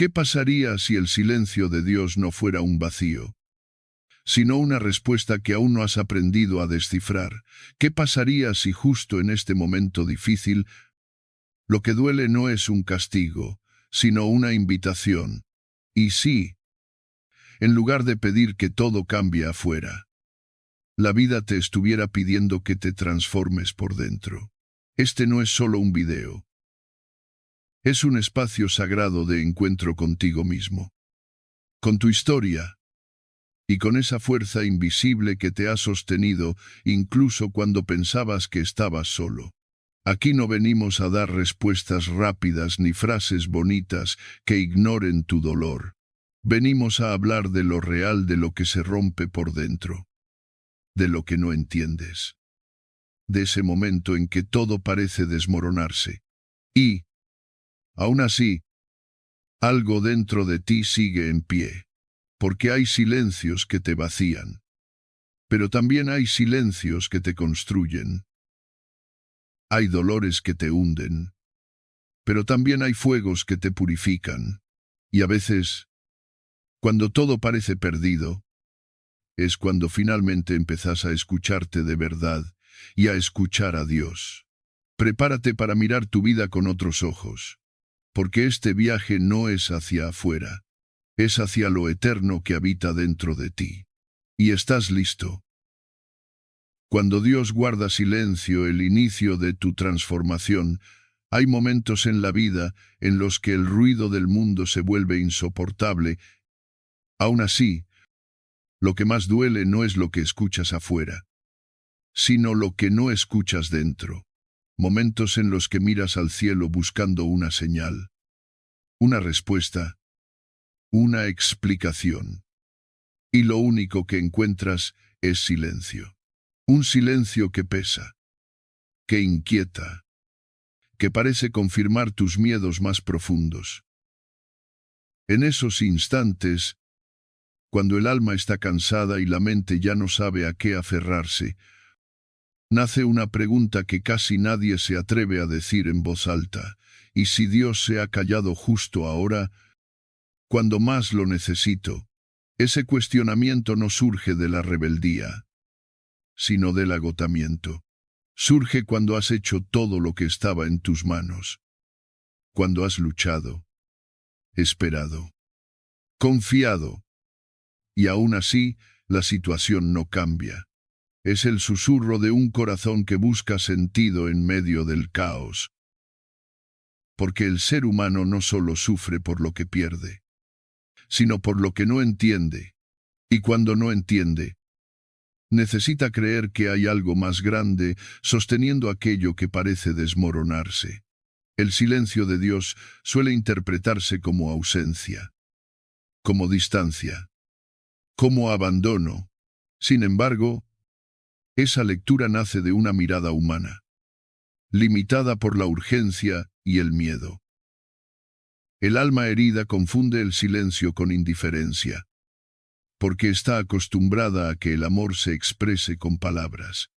¿Qué pasaría si el silencio de Dios no fuera un vacío, sino una respuesta que aún no has aprendido a descifrar? ¿Qué pasaría si justo en este momento difícil lo que duele no es un castigo, sino una invitación? Y sí, en lugar de pedir que todo cambie afuera, la vida te estuviera pidiendo que te transformes por dentro. Este no es solo un video. Es un espacio sagrado de encuentro contigo mismo, con tu historia y con esa fuerza invisible que te ha sostenido incluso cuando pensabas que estabas solo. Aquí no venimos a dar respuestas rápidas ni frases bonitas que ignoren tu dolor. Venimos a hablar de lo real, de lo que se rompe por dentro, de lo que no entiendes, de ese momento en que todo parece desmoronarse. Y, aún así, algo dentro de ti sigue en pie, porque hay silencios que te vacían, pero también hay silencios que te construyen. Hay dolores que te hunden, pero también hay fuegos que te purifican. Y a veces, cuando todo parece perdido, es cuando finalmente empezás a escucharte de verdad y a escuchar a Dios. Prepárate para mirar tu vida con otros ojos, porque este viaje no es hacia afuera, es hacia lo eterno que habita dentro de ti. Y estás listo. Cuando Dios guarda silencio, el inicio de tu transformación, hay momentos en la vida en los que el ruido del mundo se vuelve insoportable. Aún así, lo que más duele no es lo que escuchas afuera, sino lo que no escuchas dentro. Momentos en los que miras al cielo buscando una señal, una respuesta, una explicación. Y lo único que encuentras es silencio. Un silencio que pesa, que inquieta, que parece confirmar tus miedos más profundos. En esos instantes, cuando el alma está cansada y la mente ya no sabe a qué aferrarse, nace una pregunta que casi nadie se atreve a decir en voz alta. ¿Y si Dios se ha callado justo ahora, cuando más lo necesito? Ese cuestionamiento no surge de la rebeldía, sino del agotamiento. Surge cuando has hecho todo lo que estaba en tus manos, cuando has luchado, esperado, confiado, y aún así la situación no cambia. Es el susurro de un corazón que busca sentido en medio del caos. Porque el ser humano no solo sufre por lo que pierde, sino por lo que no entiende. Y cuando no entiende, necesita creer que hay algo más grande sosteniendo aquello que parece desmoronarse. El silencio de Dios suele interpretarse como ausencia, como distancia, como abandono. Sin embargo, esa lectura nace de una mirada humana, limitada por la urgencia y el miedo. El alma herida confunde el silencio con indiferencia, porque está acostumbrada a que el amor se exprese con palabras,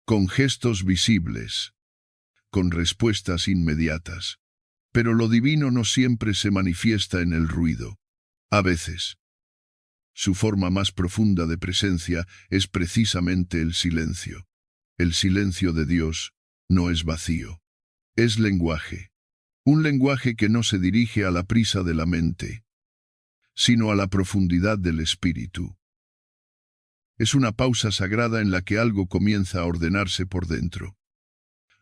con gestos visibles, con respuestas inmediatas. Pero lo divino no siempre se manifiesta en el ruido. A veces, su forma más profunda de presencia es precisamente el silencio. El silencio de Dios no es vacío, es lenguaje. Un lenguaje que no se dirige a la prisa de la mente, sino a la profundidad del espíritu. Es una pausa sagrada en la que algo comienza a ordenarse por dentro,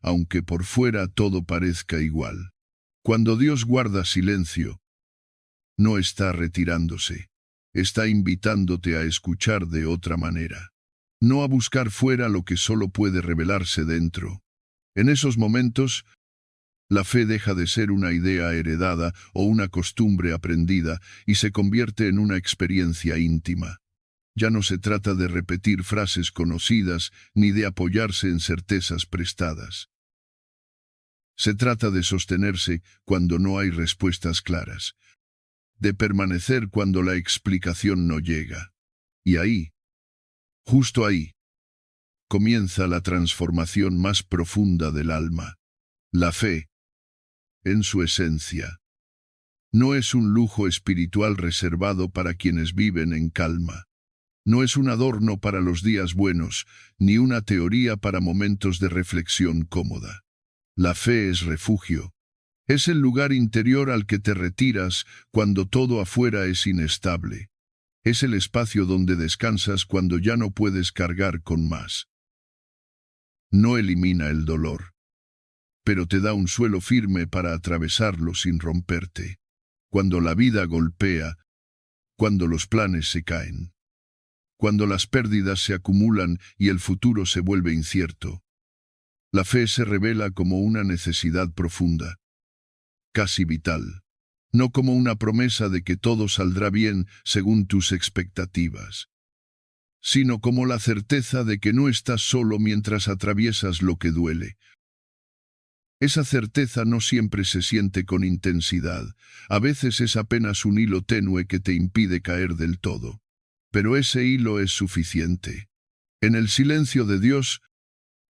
aunque por fuera todo parezca igual. Cuando Dios guarda silencio, no está retirándose, está invitándote a escuchar de otra manera, no a buscar fuera lo que solo puede revelarse dentro. En esos momentos, la fe deja de ser una idea heredada o una costumbre aprendida y se convierte en una experiencia íntima. Ya no se trata de repetir frases conocidas ni de apoyarse en certezas prestadas. Se trata de sostenerse cuando no hay respuestas claras, de permanecer cuando la explicación no llega. Y ahí, justo ahí, comienza la transformación más profunda del alma. La fe, en su esencia, No es un lujo espiritual reservado para quienes viven en calma. No es un adorno para los días buenos, ni una teoría para momentos de reflexión cómoda. La fe es refugio. Es el lugar interior al que te retiras cuando todo afuera es inestable. Es el espacio donde descansas cuando ya no puedes cargar con más. No elimina el dolor, pero te da un suelo firme para atravesarlo sin romperte. Cuando la vida golpea, cuando los planes se caen, cuando las pérdidas se acumulan y el futuro se vuelve incierto, la fe se revela como una necesidad profunda, casi vital, no como una promesa de que todo saldrá bien según tus expectativas, sino como la certeza de que no estás solo mientras atraviesas lo que duele. Esa certeza no siempre se siente con intensidad, a veces es apenas un hilo tenue que te impide caer del todo. Pero ese hilo es suficiente. En el silencio de Dios,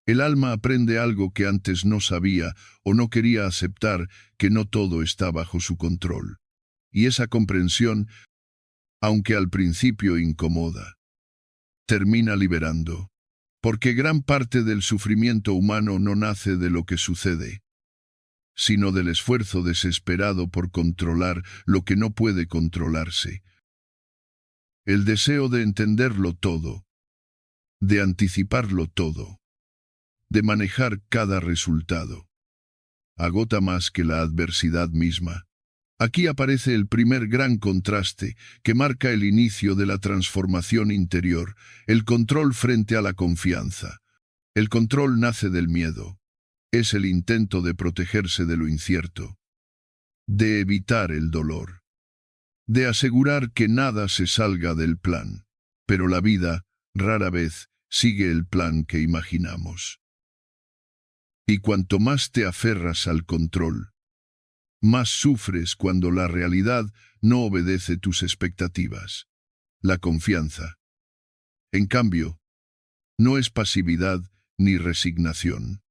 el alma aprende algo que antes no sabía o no quería aceptar, que no todo está bajo su control. Y esa comprensión, aunque al principio incomoda, termina liberando. Porque gran parte del sufrimiento humano no nace de lo que sucede, sino del esfuerzo desesperado por controlar lo que no puede controlarse. El deseo de entenderlo todo, de anticiparlo todo, de manejar cada resultado, agota más que la adversidad misma. Aquí aparece el primer gran contraste que marca el inicio de la transformación interior, el control frente a la confianza. El control nace del miedo. Es el intento de protegerse de lo incierto, de evitar el dolor, de asegurar que nada se salga del plan. Pero la vida, rara vez, sigue el plan que imaginamos. Y cuanto más te aferras al control, más sufres cuando la realidad no obedece tus expectativas. La confianza, en cambio, no es pasividad ni resignación.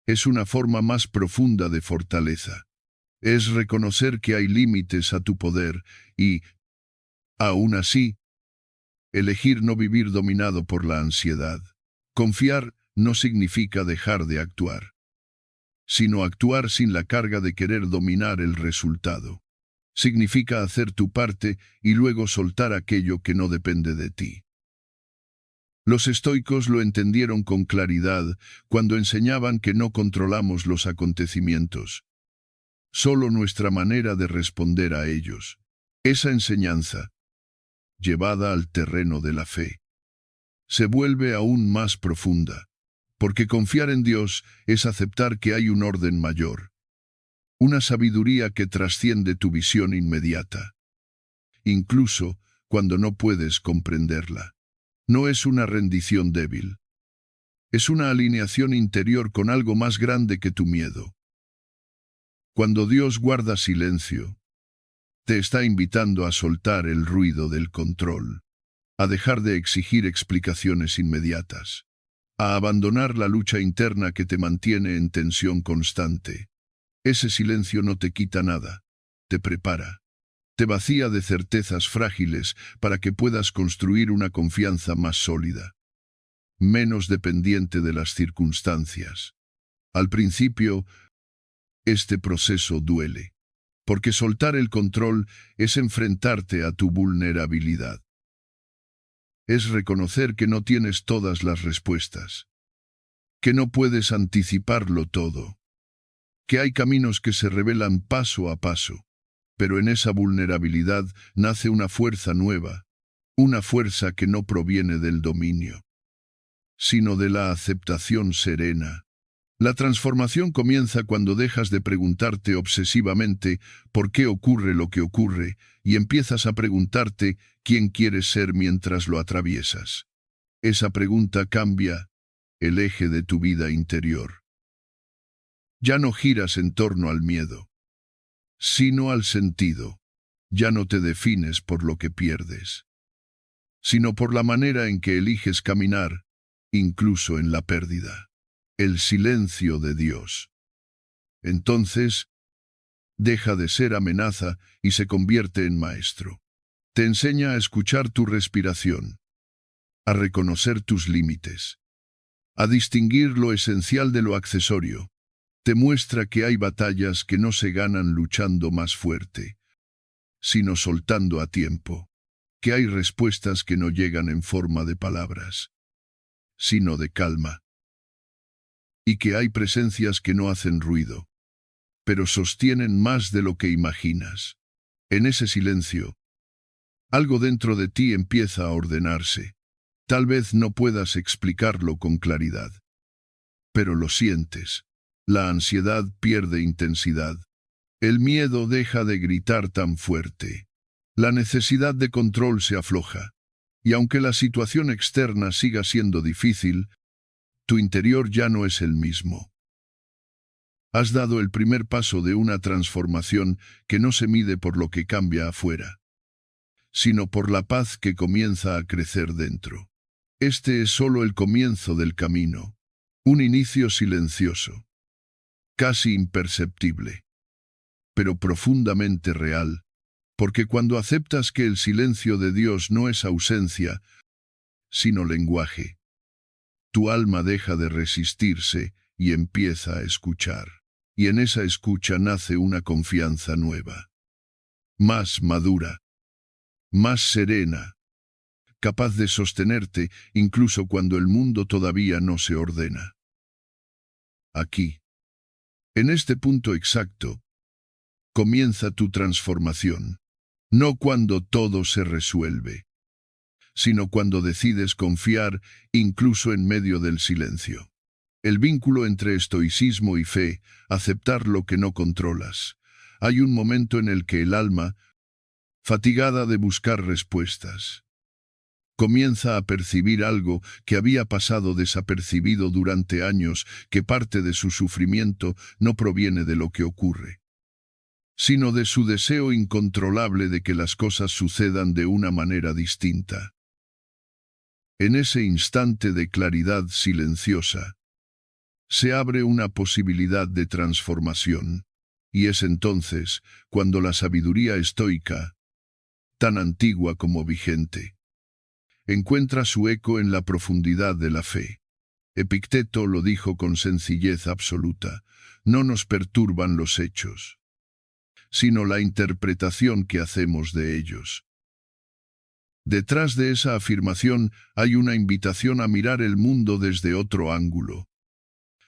Es una forma más profunda de fortaleza. Es reconocer que hay límites a tu poder y, aún así, elegir no vivir dominado por la ansiedad. Confiar no significa dejar de actuar, sino actuar sin la carga de querer dominar el resultado. Significa hacer tu parte y luego soltar aquello que no depende de ti. Los estoicos lo entendieron con claridad cuando enseñaban que no controlamos los acontecimientos, solo nuestra manera de responder a ellos. Esa enseñanza, llevada al terreno de la fe, se vuelve aún más profunda, porque confiar en Dios es aceptar que hay un orden mayor, una sabiduría que trasciende tu visión inmediata, incluso cuando no puedes comprenderla. No es una rendición débil. Es una alineación interior con algo más grande que tu miedo. Cuando Dios guarda silencio, te está invitando a soltar el ruido del control, a dejar de exigir explicaciones inmediatas, a abandonar la lucha interna que te mantiene en tensión constante. Ese silencio no te quita nada, te prepara. Te vacía de certezas frágiles para que puedas construir una confianza más sólida, menos dependiente de las circunstancias. Al principio, este proceso duele, porque soltar el control es enfrentarte a tu vulnerabilidad. Es reconocer que no tienes todas las respuestas, que no puedes anticiparlo todo, que hay caminos que se revelan paso a paso. Pero en esa vulnerabilidad nace una fuerza nueva, una fuerza que no proviene del dominio, sino de la aceptación serena. La transformación comienza cuando dejas de preguntarte obsesivamente por qué ocurre lo que ocurre y empiezas a preguntarte quién quieres ser mientras lo atraviesas. Esa pregunta cambia el eje de tu vida interior. Ya no giras en torno al miedo, sino al sentido. Ya no te defines por lo que pierdes, sino por la manera en que eliges caminar, incluso en la pérdida. El silencio de Dios. Entonces, deja de ser amenaza y se convierte en maestro. Te enseña a escuchar tu respiración, a reconocer tus límites, a distinguir lo esencial de lo accesorio. Te muestra que hay batallas que no se ganan luchando más fuerte, sino soltando a tiempo, que hay respuestas que no llegan en forma de palabras, sino de calma, y que hay presencias que no hacen ruido, pero sostienen más de lo que imaginas. En ese silencio, algo dentro de ti empieza a ordenarse. Tal vez no puedas explicarlo con claridad, pero lo sientes. La ansiedad pierde intensidad. El miedo deja de gritar tan fuerte. La necesidad de control se afloja. Y aunque la situación externa siga siendo difícil, tu interior ya no es el mismo. Has dado el primer paso de una transformación que no se mide por lo que cambia afuera, sino por la paz que comienza a crecer dentro. Este es solo el comienzo del camino, un inicio silencioso, casi imperceptible, pero profundamente real, porque cuando aceptas que el silencio de Dios no es ausencia, sino lenguaje, tu alma deja de resistirse y empieza a escuchar, y en esa escucha nace una confianza nueva, más madura, más serena, capaz de sostenerte incluso cuando el mundo todavía no se ordena. Aquí, en este punto exacto, comienza tu transformación, no cuando todo se resuelve, sino cuando decides confiar incluso en medio del silencio. El vínculo entre estoicismo y fe, aceptar lo que no controlas. Hay un momento en el que el alma, fatigada de buscar respuestas, comienza a percibir algo que había pasado desapercibido durante años, que parte de su sufrimiento no proviene de lo que ocurre, sino de su deseo incontrolable de que las cosas sucedan de una manera distinta. En ese instante de claridad silenciosa, se abre una posibilidad de transformación, y es entonces cuando la sabiduría estoica, tan antigua como vigente, encuentra su eco en la profundidad de la fe. Epicteto lo dijo con sencillez absoluta: no nos perturban los hechos, sino la interpretación que hacemos de ellos. Detrás de esa afirmación hay una invitación a mirar el mundo desde otro ángulo,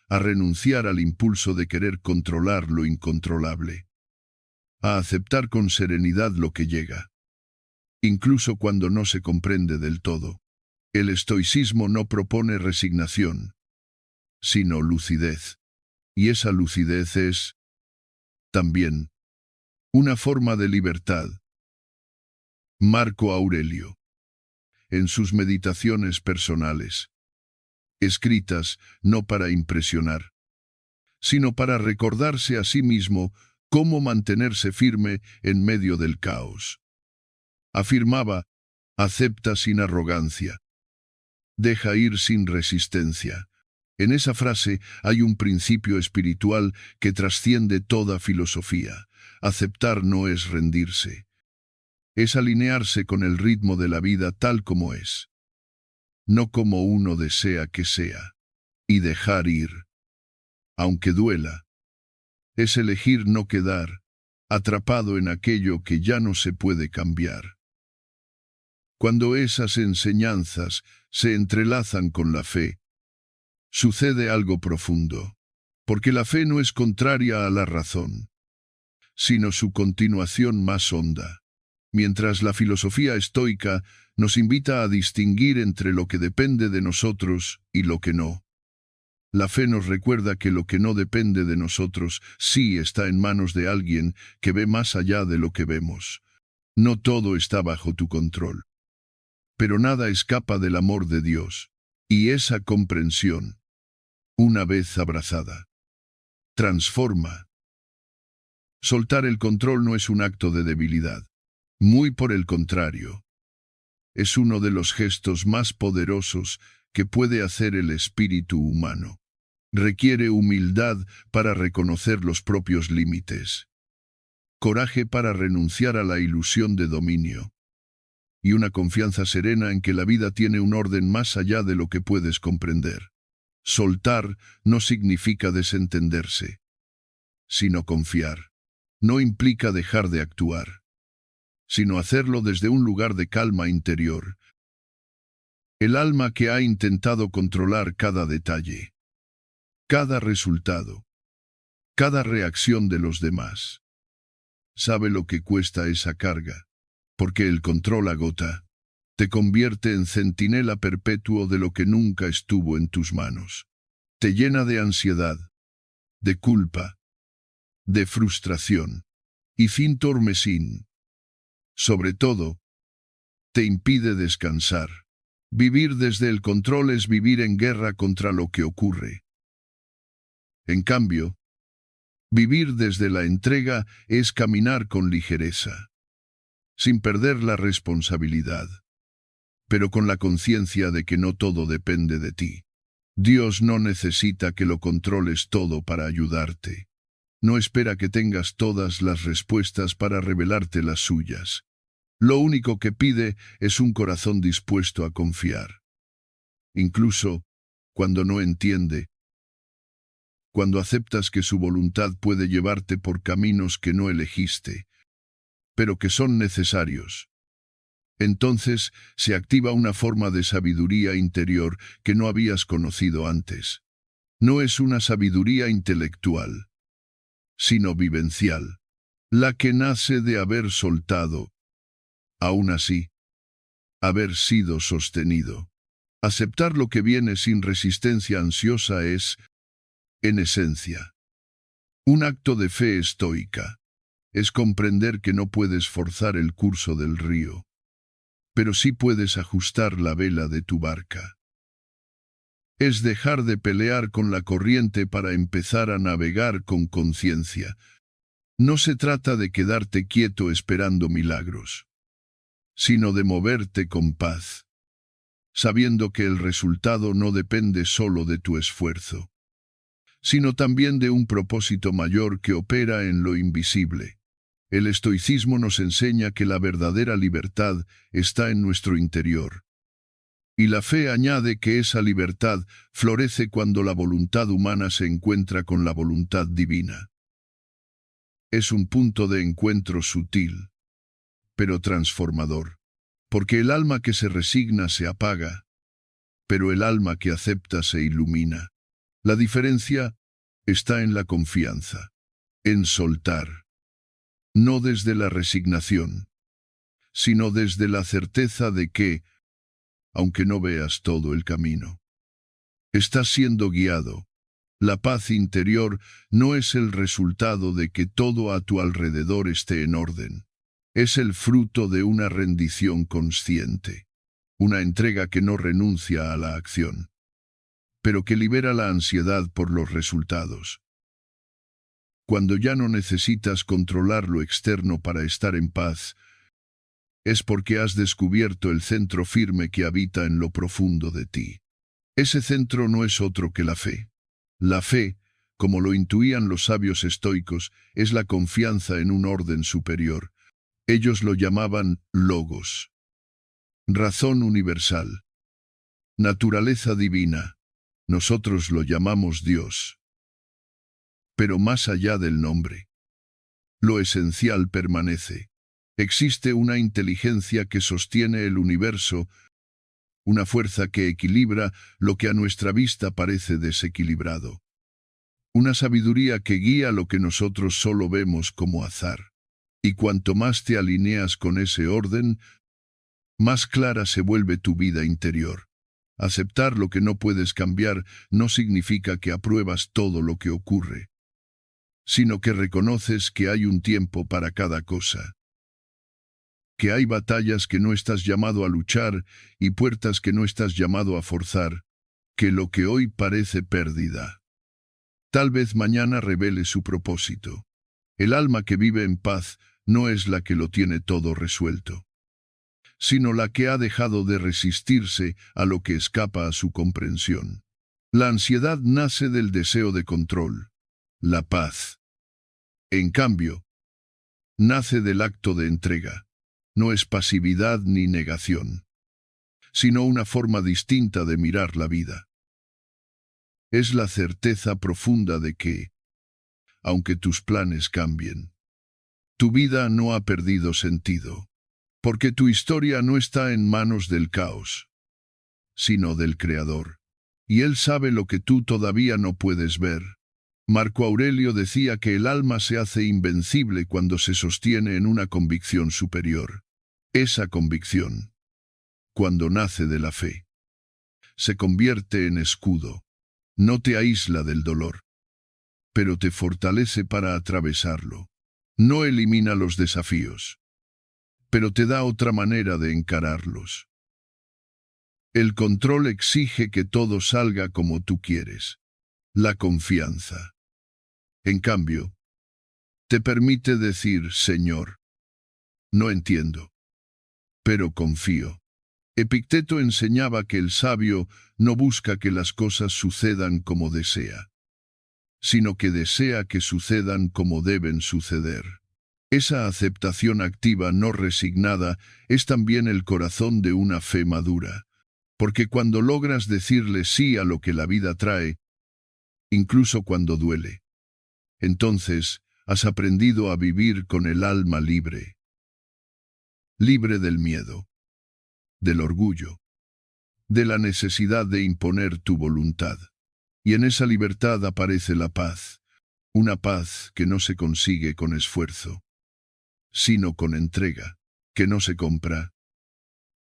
a renunciar al impulso de querer controlar lo incontrolable, a aceptar con serenidad lo que llega, incluso cuando no se comprende del todo. El estoicismo no propone resignación, sino lucidez, y esa lucidez es, también, una forma de libertad. Marco Aurelio, en sus meditaciones personales, escritas no para impresionar, sino para recordarse a sí mismo cómo mantenerse firme en medio del caos, afirmaba: acepta sin arrogancia, deja ir sin resistencia. En esa frase hay un principio espiritual que trasciende toda filosofía. Aceptar no es rendirse, es alinearse con el ritmo de la vida tal como es, no como uno desea que sea, y dejar ir, aunque duela, es elegir no quedar atrapado en aquello que ya no se puede cambiar. Cuando esas enseñanzas se entrelazan con la fe, sucede algo profundo, porque la fe no es contraria a la razón, sino su continuación más honda. Mientras la filosofía estoica nos invita a distinguir entre lo que depende de nosotros y lo que no, la fe nos recuerda que lo que no depende de nosotros sí está en manos de alguien que ve más allá de lo que vemos. No todo está bajo tu control, pero nada escapa del amor de Dios, y esa comprensión, una vez abrazada, transforma. Soltar el control no es un acto de debilidad, muy por el contrario. Es uno de los gestos más poderosos que puede hacer el espíritu humano. Requiere humildad para reconocer los propios límites, coraje para renunciar a la ilusión de dominio, y una confianza serena en que la vida tiene un orden más allá de lo que puedes comprender. Soltar no significa desentenderse, sino confiar. No implica dejar de actuar, sino hacerlo desde un lugar de calma interior. El alma que ha intentado controlar cada detalle, cada resultado, cada reacción de los demás, sabe lo que cuesta esa carga, porque el control agota, te convierte en centinela perpetuo de lo que nunca estuvo en tus manos. Te llena de ansiedad, de culpa, de frustración, y fin tormesín. Sobre todo, te impide descansar. Vivir desde el control es vivir en guerra contra lo que ocurre. En cambio, vivir desde la entrega es caminar con ligereza, sin perder la responsabilidad, pero con la conciencia de que no todo depende de ti. Dios no necesita que lo controles todo para ayudarte. No espera que tengas todas las respuestas para revelarte las suyas. Lo único que pide es un corazón dispuesto a confiar. Incluso cuando no entiende, cuando aceptas que su voluntad puede llevarte por caminos que no elegiste, pero que son necesarios. Entonces se activa una forma de sabiduría interior que no habías conocido antes. No es una sabiduría intelectual, sino vivencial, la que nace de haber soltado, aún así, haber sido sostenido. Aceptar lo que viene sin resistencia ansiosa es, en esencia, un acto de fe estoica. Es comprender que no puedes forzar el curso del río, pero sí puedes ajustar la vela de tu barca. Es dejar de pelear con la corriente para empezar a navegar con conciencia. No se trata de quedarte quieto esperando milagros, sino de moverte con paz, sabiendo que el resultado no depende solo de tu esfuerzo, sino también de un propósito mayor que opera en lo invisible. El estoicismo nos enseña que la verdadera libertad está en nuestro interior. Y la fe añade que esa libertad florece cuando la voluntad humana se encuentra con la voluntad divina. Es un punto de encuentro sutil, pero transformador, porque el alma que se resigna se apaga, pero el alma que acepta se ilumina. La diferencia está en la confianza, en soltar. No desde la resignación, sino desde la certeza de que, aunque no veas todo el camino, estás siendo guiado. La paz interior no es el resultado de que todo a tu alrededor esté en orden. Es el fruto de una rendición consciente, una entrega que no renuncia a la acción, pero que libera la ansiedad por los resultados. Cuando ya no necesitas controlar lo externo para estar en paz, es porque has descubierto el centro firme que habita en lo profundo de ti. Ese centro no es otro que la fe. La fe, como lo intuían los sabios estoicos, es la confianza en un orden superior. Ellos lo llamaban logos, razón universal, naturaleza divina. Nosotros lo llamamos Dios. Pero más allá del nombre, lo esencial permanece. Existe una inteligencia que sostiene el universo, una fuerza que equilibra lo que a nuestra vista parece desequilibrado. Una sabiduría que guía lo que nosotros solo vemos como azar. Y cuanto más te alineas con ese orden, más clara se vuelve tu vida interior. Aceptar lo que no puedes cambiar no significa que apruebas todo lo que ocurre, sino que reconoces que hay un tiempo para cada cosa, que hay batallas que no estás llamado a luchar y puertas que no estás llamado a forzar, que lo que hoy parece pérdida, tal vez mañana revele su propósito. El alma que vive en paz no es la que lo tiene todo resuelto, sino la que ha dejado de resistirse a lo que escapa a su comprensión. La ansiedad nace del deseo de control. La paz, en cambio, nace del acto de entrega. No es pasividad ni negación, sino una forma distinta de mirar la vida. Es la certeza profunda de que, aunque tus planes cambien, tu vida no ha perdido sentido, porque tu historia no está en manos del caos, sino del Creador, y Él sabe lo que tú todavía no puedes ver. Marco Aurelio decía que el alma se hace invencible cuando se sostiene en una convicción superior. Esa convicción, cuando nace de la fe, se convierte en escudo. No te aísla del dolor, pero te fortalece para atravesarlo. No elimina los desafíos, pero te da otra manera de encararlos. El control exige que todo salga como tú quieres. La confianza, en cambio, te permite decir, Señor, no entiendo, pero confío. Epicteto enseñaba que el sabio no busca que las cosas sucedan como desea, sino que desea que sucedan como deben suceder. Esa aceptación activa no resignada es también el corazón de una fe madura, porque cuando logras decirle sí a lo que la vida trae, incluso cuando duele, entonces has aprendido a vivir con el alma libre, libre del miedo, del orgullo, de la necesidad de imponer tu voluntad. Y en esa libertad aparece la paz, una paz que no se consigue con esfuerzo, sino con entrega, que no se compra,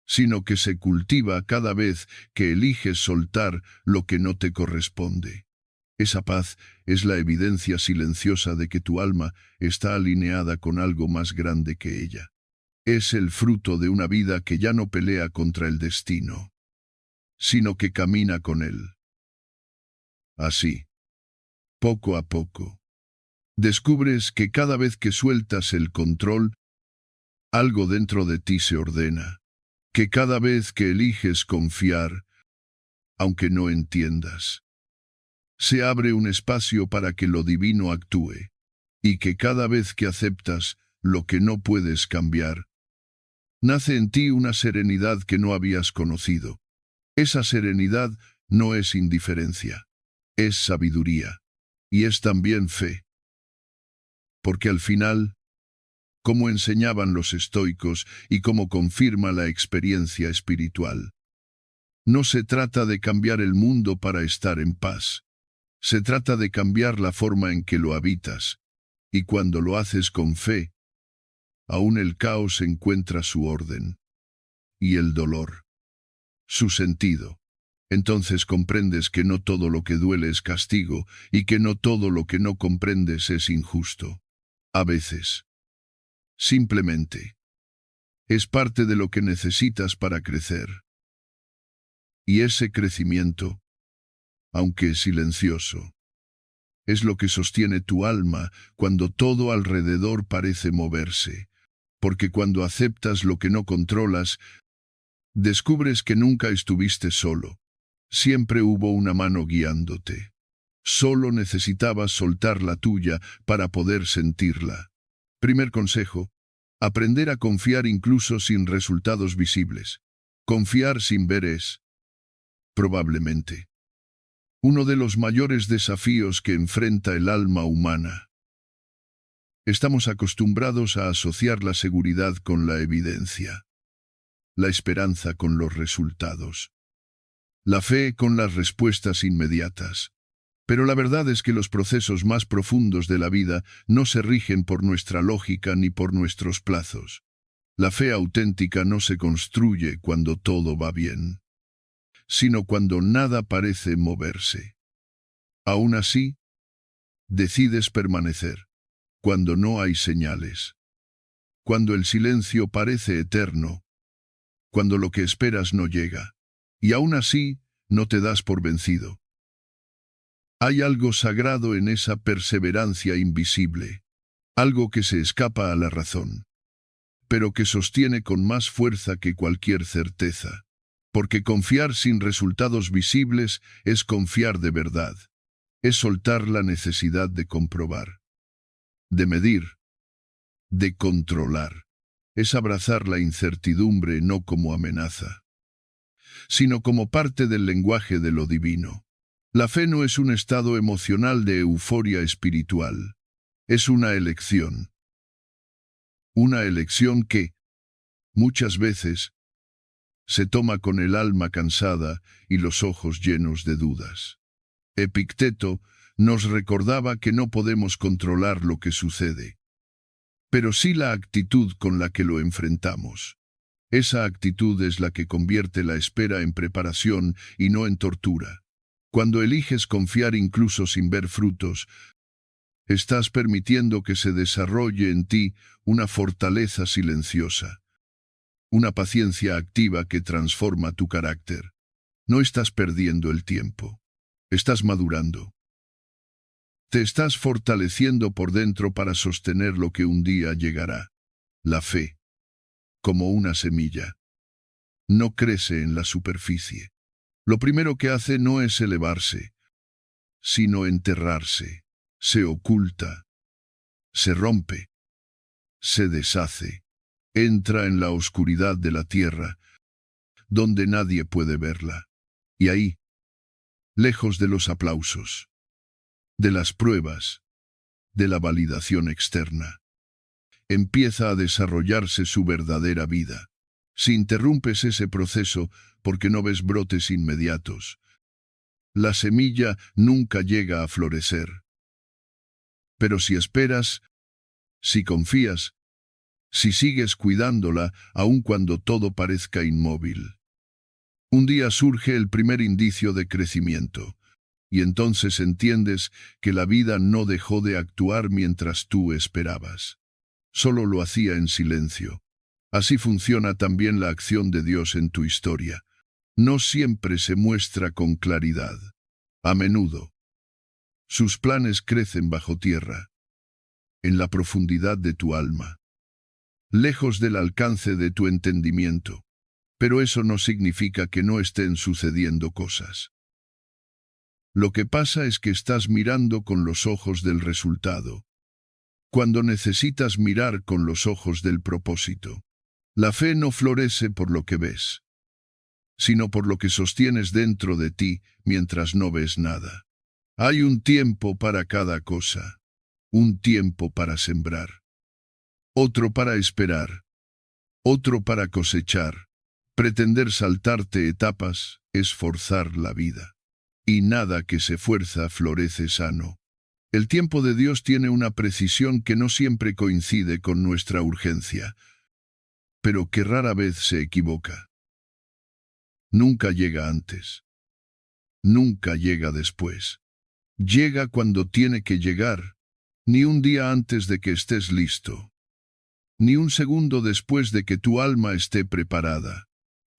sino que se cultiva cada vez que eliges soltar lo que no te corresponde. Esa paz es la evidencia silenciosa de que tu alma está alineada con algo más grande que ella. Es el fruto de una vida que ya no pelea contra el destino, sino que camina con él. Así, poco a poco, descubres que cada vez que sueltas el control, algo dentro de ti se ordena, que cada vez que eliges confiar, aunque no entiendas, se abre un espacio para que lo divino actúe, y que cada vez que aceptas lo que no puedes cambiar, nace en ti una serenidad que no habías conocido. Esa serenidad no es indiferencia, es sabiduría, y es también fe. Porque al final, como enseñaban los estoicos y como confirma la experiencia espiritual, no se trata de cambiar el mundo para estar en paz. Se trata de cambiar la forma en que lo habitas, y cuando lo haces con fe, aún el caos encuentra su orden, y el dolor, su sentido. Entonces comprendes que no todo lo que duele es castigo, y que no todo lo que no comprendes es injusto. A veces, simplemente, es parte de lo que necesitas para crecer. Y ese crecimiento, aunque silencioso, es lo que sostiene tu alma cuando todo alrededor parece moverse, porque cuando aceptas lo que no controlas, descubres que nunca estuviste solo. Siempre hubo una mano guiándote. Solo necesitabas soltar la tuya para poder sentirla. Primer consejo: aprender a confiar incluso sin resultados visibles. Confiar sin ver es, probablemente, uno de los mayores desafíos que enfrenta el alma humana. Estamos acostumbrados a asociar la seguridad con la evidencia, la esperanza con los resultados, la fe con las respuestas inmediatas. Pero la verdad es que los procesos más profundos de la vida no se rigen por nuestra lógica ni por nuestros plazos. La fe auténtica no se construye cuando todo va bien, sino cuando nada parece moverse. Aún así, decides permanecer, cuando no hay señales, cuando el silencio parece eterno, cuando lo que esperas no llega, y aún así no te das por vencido. Hay algo sagrado en esa perseverancia invisible, algo que se escapa a la razón, pero que sostiene con más fuerza que cualquier certeza, porque confiar sin resultados visibles es confiar de verdad, es soltar la necesidad de comprobar, de medir, de controlar. Es abrazar la incertidumbre no como amenaza, sino como parte del lenguaje de lo divino. La fe no es un estado emocional de euforia espiritual. Es una elección. Una elección que, muchas veces, se toma con el alma cansada y los ojos llenos de dudas. Epicteto nos recordaba que no podemos controlar lo que sucede, pero sí la actitud con la que lo enfrentamos. Esa actitud es la que convierte la espera en preparación y no en tortura. Cuando eliges confiar incluso sin ver frutos, estás permitiendo que se desarrolle en ti una fortaleza silenciosa, una paciencia activa que transforma tu carácter. No estás perdiendo el tiempo, estás madurando. Te estás fortaleciendo por dentro para sostener lo que un día llegará. La fe, como una semilla, no crece en la superficie. Lo primero que hace no es elevarse, sino enterrarse. Se oculta, se rompe, se deshace, entra en la oscuridad de la tierra, donde nadie puede verla. Y ahí, lejos de los aplausos, de las pruebas, de la validación externa, empieza a desarrollarse su verdadera vida. Si interrumpes ese proceso porque no ves brotes inmediatos, la semilla nunca llega a florecer. Pero si esperas, si confías, si sigues cuidándola aun cuando todo parezca inmóvil, un día surge el primer indicio de crecimiento, y entonces entiendes que la vida no dejó de actuar mientras tú esperabas. Solo lo hacía en silencio. Así funciona también la acción de Dios en tu historia. No siempre se muestra con claridad. A menudo, sus planes crecen bajo tierra, en la profundidad de tu alma, lejos del alcance de tu entendimiento. Pero eso no significa que no estén sucediendo cosas. Lo que pasa es que estás mirando con los ojos del resultado, cuando necesitas mirar con los ojos del propósito. La fe no florece por lo que ves, sino por lo que sostienes dentro de ti mientras no ves nada. Hay un tiempo para cada cosa, un tiempo para sembrar, otro para esperar, otro para cosechar. Pretender saltarte etapas es forzar la vida, y nada que se fuerza florece sano. El tiempo de Dios tiene una precisión que no siempre coincide con nuestra urgencia, pero que rara vez se equivoca. Nunca llega antes, nunca llega después. Llega cuando tiene que llegar, ni un día antes de que estés listo, ni un segundo después de que tu alma esté preparada.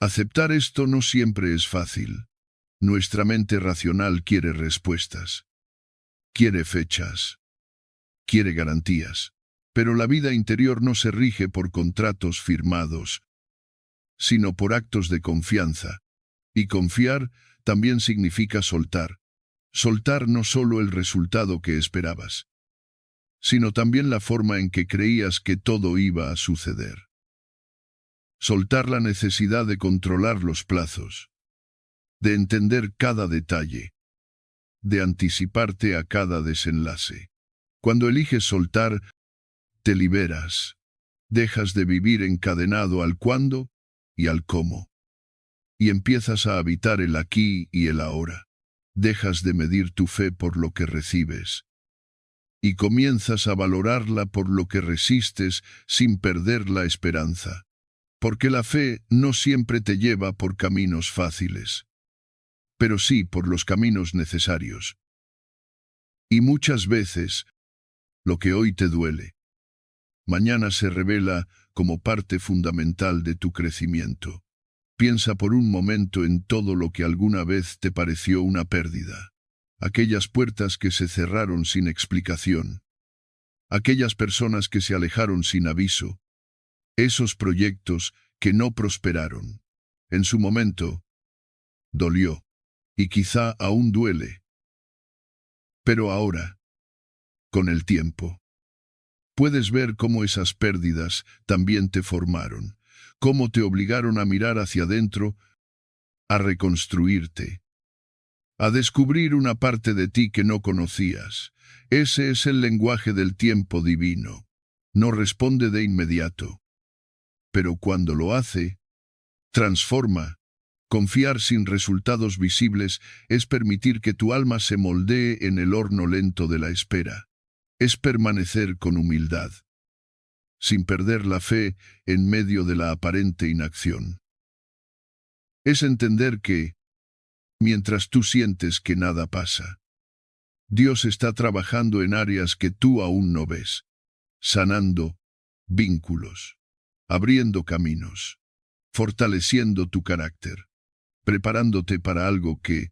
Aceptar esto no siempre es fácil. Nuestra mente racional quiere respuestas, quiere fechas, quiere garantías, pero la vida interior no se rige por contratos firmados, sino por actos de confianza. Y confiar también significa soltar. Soltar no solo el resultado que esperabas, sino también la forma en que creías que todo iba a suceder. Soltar la necesidad de controlar los plazos, de entender cada detalle, de anticiparte a cada desenlace. Cuando eliges soltar, te liberas. Dejas de vivir encadenado al cuándo y al cómo, y empiezas a habitar el aquí y el ahora. Dejas de medir tu fe por lo que recibes, y comienzas a valorarla por lo que resistes sin perder la esperanza. Porque la fe no siempre te lleva por caminos fáciles, pero sí por los caminos necesarios. Y muchas veces, lo que hoy te duele, mañana se revela como parte fundamental de tu crecimiento. Piensa por un momento en todo lo que alguna vez te pareció una pérdida. Aquellas puertas que se cerraron sin explicación. Aquellas personas que se alejaron sin aviso. Esos proyectos que no prosperaron. En su momento, dolió, y quizá aún duele. Pero ahora, con el tiempo, Puedes ver cómo esas pérdidas también te formaron, cómo te obligaron a mirar hacia adentro, a reconstruirte, a descubrir una parte de ti que no conocías. Ese es el lenguaje del tiempo divino. No responde de inmediato, pero cuando lo hace, transforma. Confiar sin resultados visibles es permitir que tu alma se moldee en el horno lento de la espera. Es permanecer con humildad, sin perder la fe en medio de la aparente inacción. Es entender que, mientras tú sientes que nada pasa, Dios está trabajando en áreas que tú aún no ves, sanando vínculos, abriendo caminos, fortaleciendo tu carácter, preparándote para algo que,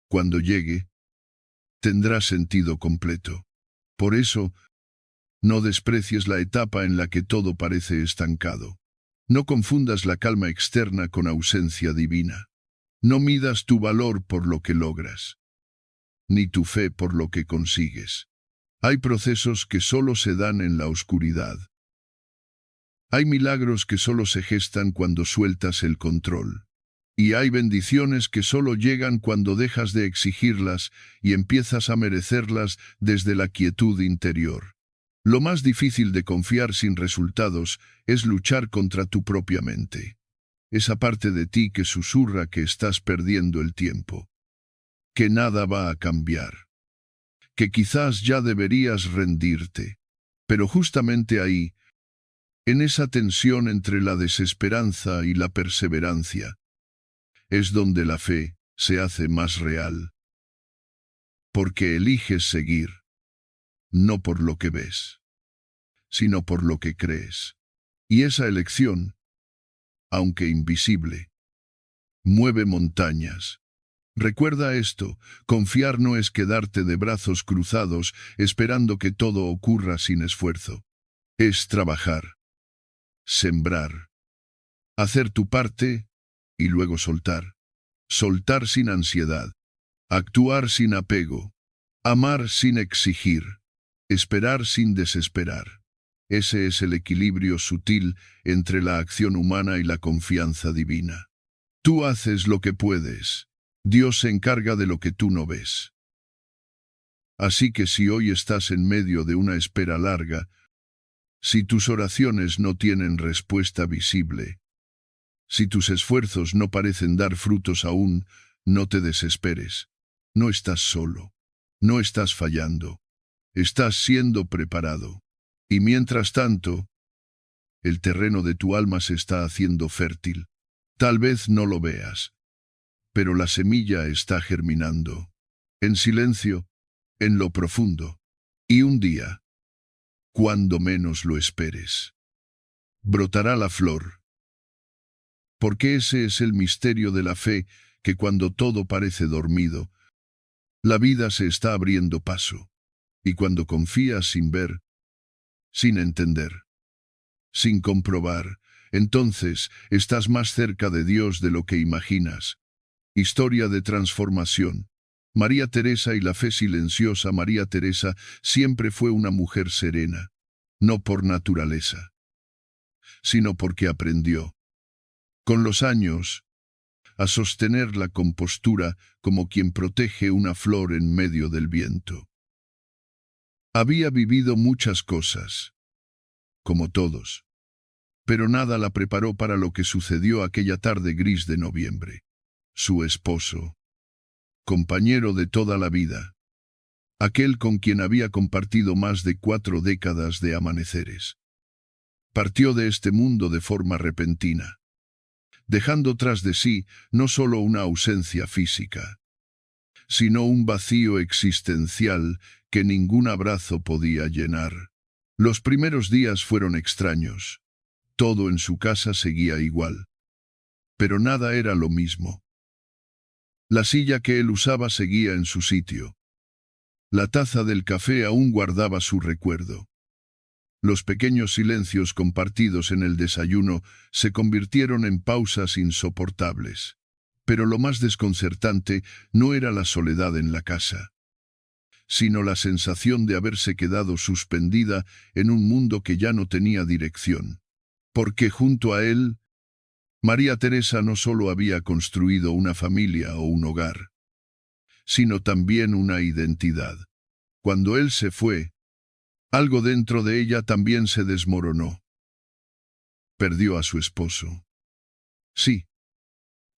cuando llegue, tendrá sentido completo. Por eso, no desprecies la etapa en la que todo parece estancado. No confundas la calma externa con ausencia divina. No midas tu valor por lo que logras, ni tu fe por lo que consigues. Hay procesos que solo se dan en la oscuridad. Hay milagros que solo se gestan cuando sueltas el control. Y hay bendiciones que solo llegan cuando dejas de exigirlas y empiezas a merecerlas desde la quietud interior. Lo más difícil de confiar sin resultados es luchar contra tu propia mente. Esa parte de ti que susurra que estás perdiendo el tiempo, que nada va a cambiar, que quizás ya deberías rendirte. Pero justamente ahí, en esa tensión entre la desesperanza y la perseverancia, es donde la fe se hace más real. Porque eliges seguir, no por lo que ves, sino por lo que crees. Y esa elección, aunque invisible, mueve montañas. Recuerda esto, confiar no es quedarte de brazos cruzados esperando que todo ocurra sin esfuerzo. Es trabajar, sembrar, hacer tu parte y luego soltar. Soltar sin ansiedad, actuar sin apego, amar sin exigir, esperar sin desesperar. Ese es el equilibrio sutil entre la acción humana y la confianza divina. Tú haces lo que puedes. Dios se encarga de lo que tú no ves. Así que si hoy estás en medio de una espera larga, si tus oraciones no tienen respuesta visible, si tus esfuerzos no parecen dar frutos aún, no te desesperes. No estás solo. No estás fallando. Estás siendo preparado. Y mientras tanto, el terreno de tu alma se está haciendo fértil. Tal vez no lo veas, pero la semilla está germinando, en silencio, en lo profundo. Y un día, cuando menos lo esperes, brotará la flor. Porque ese es el misterio de la fe, que cuando todo parece dormido, la vida se está abriendo paso. Y cuando confías sin ver, sin entender, sin comprobar, entonces estás más cerca de Dios de lo que imaginas. Historia de transformación. María Teresa y la fe silenciosa. María Teresa siempre fue una mujer serena, no por naturaleza, sino porque aprendió, con los años, a sostener la compostura como quien protege una flor en medio del viento. Había vivido muchas cosas, como todos, pero nada la preparó para lo que sucedió aquella tarde gris de noviembre. Su esposo, compañero de toda la vida, aquel con quien había compartido más de 4 décadas de amaneceres, partió de este mundo de forma repentina, dejando tras de sí no solo una ausencia física, sino un vacío existencial que ningún abrazo podía llenar. Los primeros días fueron extraños. Todo en su casa seguía igual. Pero nada era lo mismo. La silla que él usaba seguía en su sitio. La taza del café aún guardaba su recuerdo. Los pequeños silencios compartidos en el desayuno se convirtieron en pausas insoportables. Pero lo más desconcertante no era la soledad en la casa, sino la sensación de haberse quedado suspendida en un mundo que ya no tenía dirección. Porque junto a él, María Teresa no solo había construido una familia o un hogar, sino también una identidad. Cuando él se fue, algo dentro de ella también se desmoronó. Perdió a su esposo. Sí,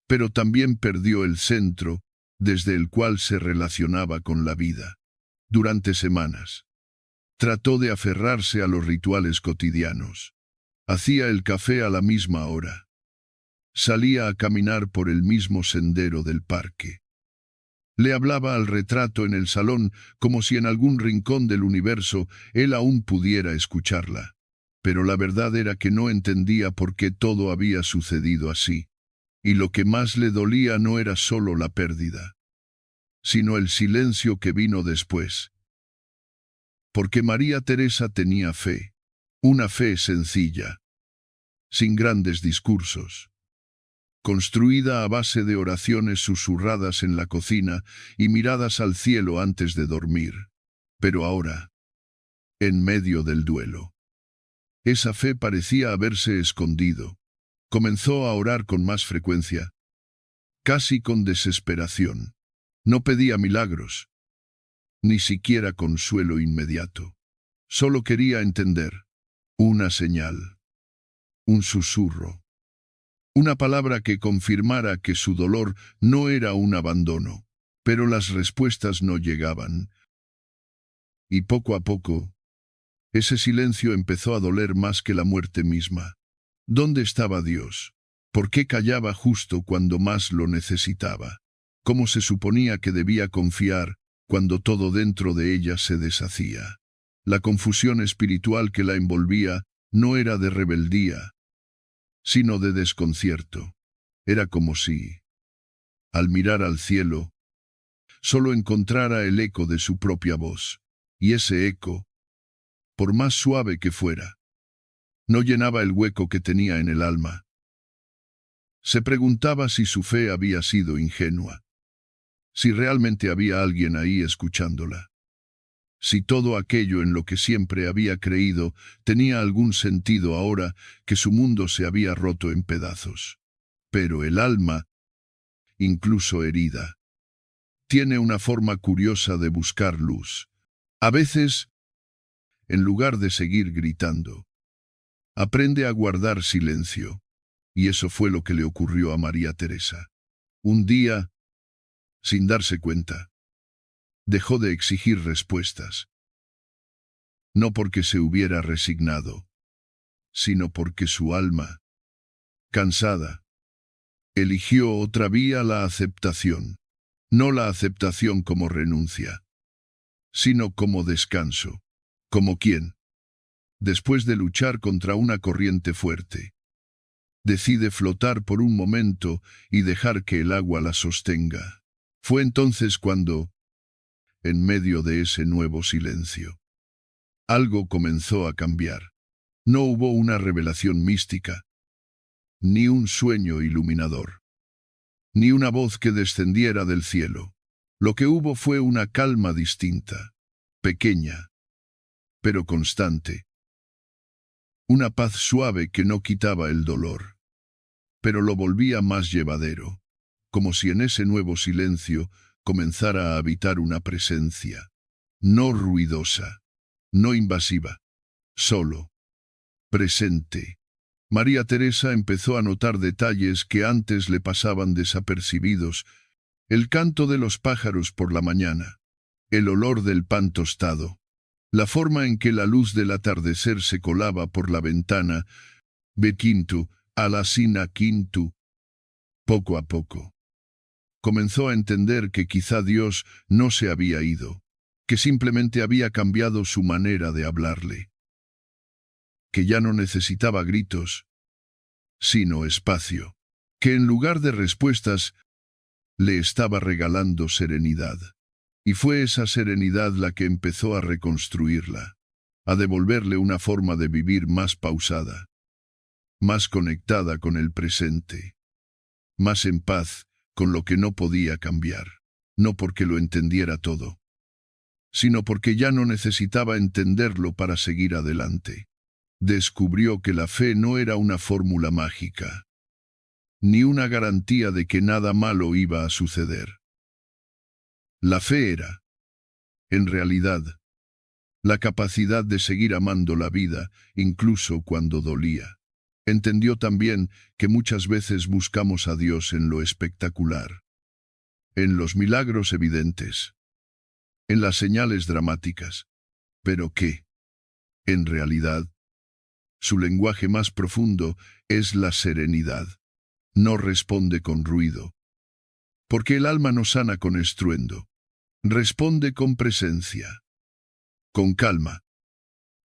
pero también perdió el centro desde el cual se relacionaba con la vida. Durante semanas, trató de aferrarse a los rituales cotidianos. Hacía el café a la misma hora. Salía a caminar por el mismo sendero del parque. Le hablaba al retrato en el salón como si en algún rincón del universo él aún pudiera escucharla. Pero la verdad era que no entendía por qué todo había sucedido así. Y lo que más le dolía no era solo la pérdida, sino el silencio que vino después. Porque María Teresa tenía fe, una fe sencilla, sin grandes discursos, construida a base de oraciones susurradas en la cocina y miradas al cielo antes de dormir. Pero ahora, en medio del duelo, esa fe parecía haberse escondido. Comenzó a orar con más frecuencia, casi con desesperación. No pedía milagros, ni siquiera consuelo inmediato. Solo quería entender, una señal, un susurro, una palabra que confirmara que su dolor no era un abandono. Pero las respuestas no llegaban. Y poco a poco, ese silencio empezó a doler más que la muerte misma. ¿Dónde estaba Dios? ¿Por qué callaba justo cuando más lo necesitaba? ¿Cómo se suponía que debía confiar cuando todo dentro de ella se deshacía? La confusión espiritual que la envolvía no era de rebeldía, sino de desconcierto. Era como si, al mirar al cielo, solo encontrara el eco de su propia voz. Y ese eco, por más suave que fuera, no llenaba el hueco que tenía en el alma. Se preguntaba si su fe había sido ingenua, si realmente había alguien ahí escuchándola, si todo aquello en lo que siempre había creído tenía algún sentido ahora que su mundo se había roto en pedazos. Pero el alma, incluso herida, tiene una forma curiosa de buscar luz. A veces, en lugar de seguir gritando, aprende a guardar silencio, y eso fue lo que le ocurrió a María Teresa. Un día, sin darse cuenta, dejó de exigir respuestas. No porque se hubiera resignado, sino porque su alma, cansada, eligió otra vía: la aceptación. No la aceptación como renuncia, sino como descanso. Como quien, después de luchar contra una corriente fuerte, decide flotar por un momento y dejar que el agua la sostenga. Fue entonces cuando, en medio de ese nuevo silencio, algo comenzó a cambiar. No hubo una revelación mística, ni un sueño iluminador, ni una voz que descendiera del cielo. Lo que hubo fue una calma distinta, pequeña, pero constante. Una paz suave que no quitaba el dolor, pero lo volvía más llevadero, como si en ese nuevo silencio comenzara a habitar una presencia, no ruidosa, no invasiva, solo presente. María Teresa empezó a notar detalles que antes le pasaban desapercibidos: el canto de los pájaros por la mañana, el olor del pan tostado, la forma en que la luz del atardecer se colaba por la ventana. Bequintu, a la sina quintu. Poco a poco, comenzó a entender que quizá Dios no se había ido, que simplemente había cambiado su manera de hablarle, que ya no necesitaba gritos, sino espacio, que en lugar de respuestas, le estaba regalando serenidad. Y fue esa serenidad la que empezó a reconstruirla, a devolverle una forma de vivir más pausada, más conectada con el presente, más en paz con lo que no podía cambiar, no porque lo entendiera todo, sino porque ya no necesitaba entenderlo para seguir adelante. Descubrió que la fe no era una fórmula mágica, ni una garantía de que nada malo iba a suceder. La fe era, en realidad, la capacidad de seguir amando la vida, incluso cuando dolía. Entendió también que muchas veces buscamos a Dios en lo espectacular, en los milagros evidentes, en las señales dramáticas, pero que, en realidad, su lenguaje más profundo es la serenidad. No responde con ruido, porque el alma no sana con estruendo. Responde con presencia, con calma,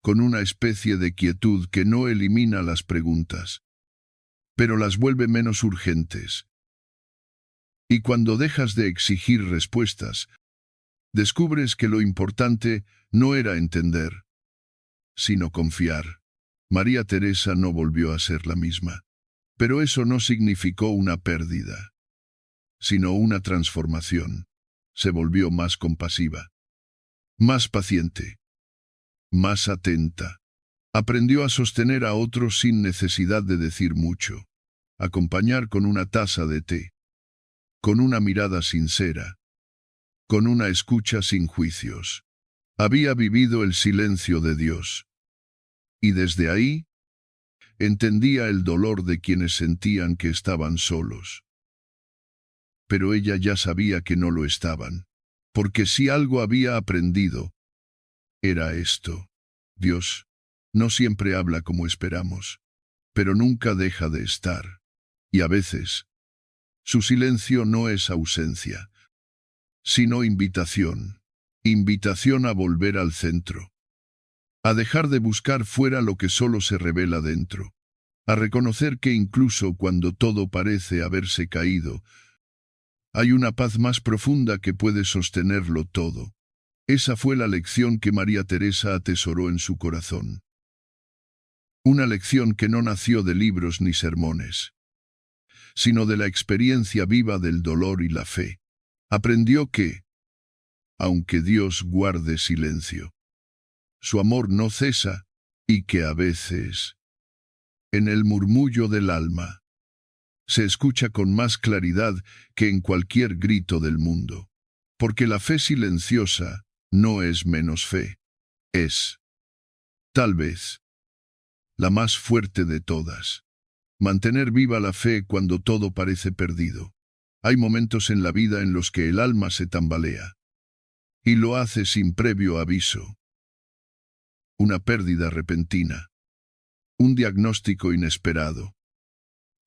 con una especie de quietud que no elimina las preguntas, pero las vuelve menos urgentes. Y cuando dejas de exigir respuestas, descubres que lo importante no era entender, sino confiar. María Teresa no volvió a ser la misma, pero eso no significó una pérdida, sino una transformación. Se volvió más compasiva, más paciente, más atenta. Aprendió a sostener a otros sin necesidad de decir mucho, acompañar con una taza de té, con una mirada sincera, con una escucha sin juicios. Había vivido el silencio de Dios, y desde ahí entendía el dolor de quienes sentían que estaban solos. Pero ella ya sabía que no lo estaban, porque si algo había aprendido, era esto: Dios no siempre habla como esperamos, pero nunca deja de estar. Y a veces, su silencio no es ausencia, sino invitación. Invitación a volver al centro, a dejar de buscar fuera lo que solo se revela dentro, a reconocer que incluso cuando todo parece haberse caído, hay una paz más profunda que puede sostenerlo todo. Esa fue la lección que María Teresa atesoró en su corazón. Una lección que no nació de libros ni sermones, sino de la experiencia viva del dolor y la fe. Aprendió que, aunque Dios guarde silencio, su amor no cesa, y que a veces, en el murmullo del alma, se escucha con más claridad que en cualquier grito del mundo. Porque la fe silenciosa no es menos fe. Es, tal vez, la más fuerte de todas. Mantener viva la fe cuando todo parece perdido. Hay momentos en la vida en los que el alma se tambalea, y lo hace sin previo aviso. Una pérdida repentina, un diagnóstico inesperado,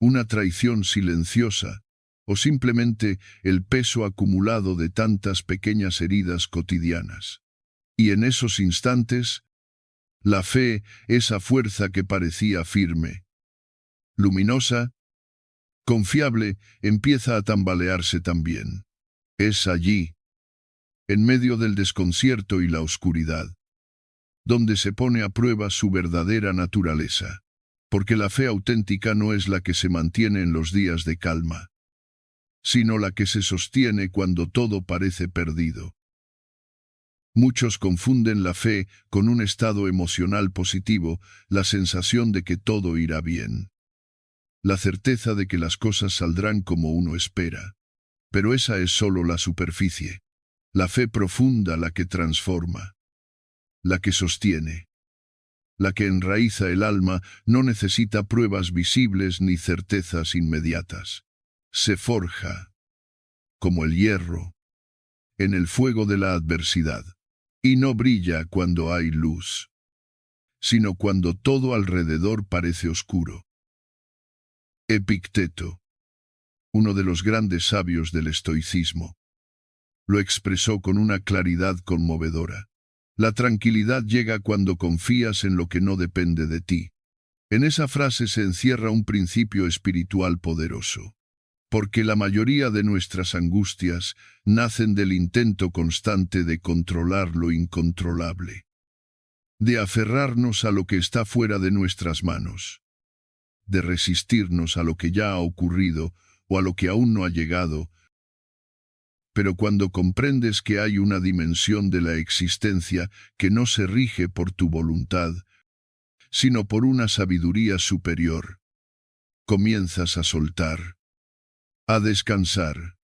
una traición silenciosa, o simplemente el peso acumulado de tantas pequeñas heridas cotidianas. Y en esos instantes, la fe, esa fuerza que parecía firme, luminosa, confiable, empieza a tambalearse también. Es allí, en medio del desconcierto y la oscuridad, donde se pone a prueba su verdadera naturaleza. Porque la fe auténtica no es la que se mantiene en los días de calma, sino la que se sostiene cuando todo parece perdido. Muchos confunden la fe con un estado emocional positivo, la sensación de que todo irá bien, la certeza de que las cosas saldrán como uno espera. Pero esa es solo la superficie. La fe profunda, la que transforma, la que sostiene, la que enraiza el alma, no necesita pruebas visibles ni certezas inmediatas. Se forja, como el hierro, en el fuego de la adversidad, y no brilla cuando hay luz, sino cuando todo alrededor parece oscuro. Epicteto, uno de los grandes sabios del estoicismo, lo expresó con una claridad conmovedora. La tranquilidad llega cuando confías en lo que no depende de ti. En esa frase se encierra un principio espiritual poderoso, porque la mayoría de nuestras angustias nacen del intento constante de controlar lo incontrolable, de aferrarnos a lo que está fuera de nuestras manos, de resistirnos a lo que ya ha ocurrido o a lo que aún no ha llegado. Pero cuando comprendes que hay una dimensión de la existencia que no se rige por tu voluntad, sino por una sabiduría superior, comienzas a soltar, a descansar,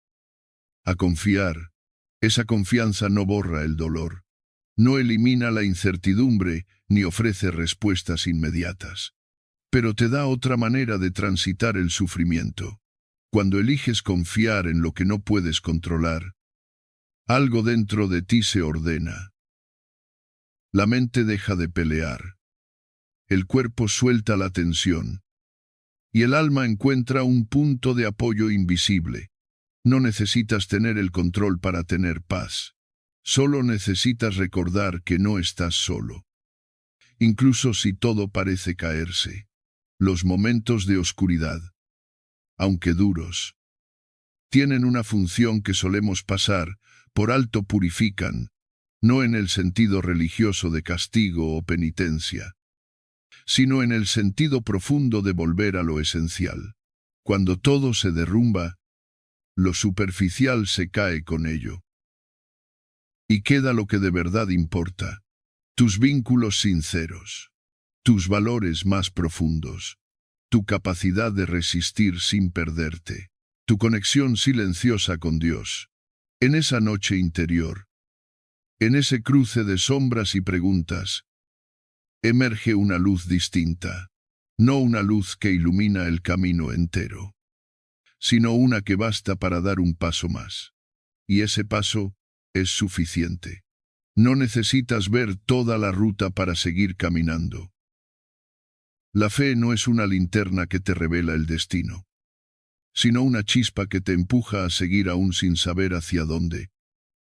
a confiar. Esa confianza no borra el dolor, no elimina la incertidumbre ni ofrece respuestas inmediatas, pero te da otra manera de transitar el sufrimiento. Cuando eliges confiar en lo que no puedes controlar, algo dentro de ti se ordena. La mente deja de pelear, el cuerpo suelta la tensión, y el alma encuentra un punto de apoyo invisible. No necesitas tener el control para tener paz. Solo necesitas recordar que no estás solo. Incluso si todo parece caerse, los momentos de oscuridad, aunque duros, tienen una función que solemos pasar por alto, purifican, no en el sentido religioso de castigo o penitencia, sino en el sentido profundo de volver a lo esencial. Cuando todo se derrumba, lo superficial se cae con ello. Y queda lo que de verdad importa, tus vínculos sinceros, tus valores más profundos, tu capacidad de resistir sin perderte, tu conexión silenciosa con Dios. En esa noche interior, en ese cruce de sombras y preguntas, emerge una luz distinta, no una luz que ilumina el camino entero, sino una que basta para dar un paso más. Y ese paso es suficiente. No necesitas ver toda la ruta para seguir caminando. La fe no es una linterna que te revela el destino, sino una chispa que te empuja a seguir aún sin saber hacia dónde.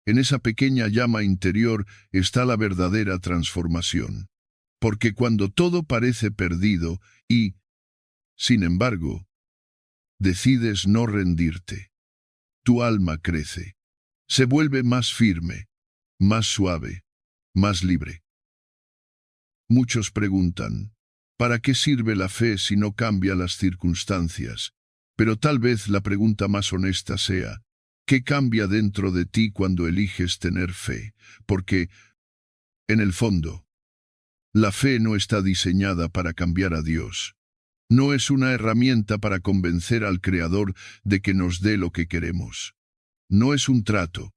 En esa pequeña llama interior está la verdadera transformación. Porque cuando todo parece perdido y, sin embargo, decides no rendirte, tu alma crece, se vuelve más firme, más suave, más libre. Muchos preguntan, ¿para qué sirve la fe si no cambia las circunstancias? Pero tal vez la pregunta más honesta sea, ¿qué cambia dentro de ti cuando eliges tener fe? Porque, en el fondo, la fe no está diseñada para cambiar a Dios. No es una herramienta para convencer al Creador de que nos dé lo que queremos. No es un trato,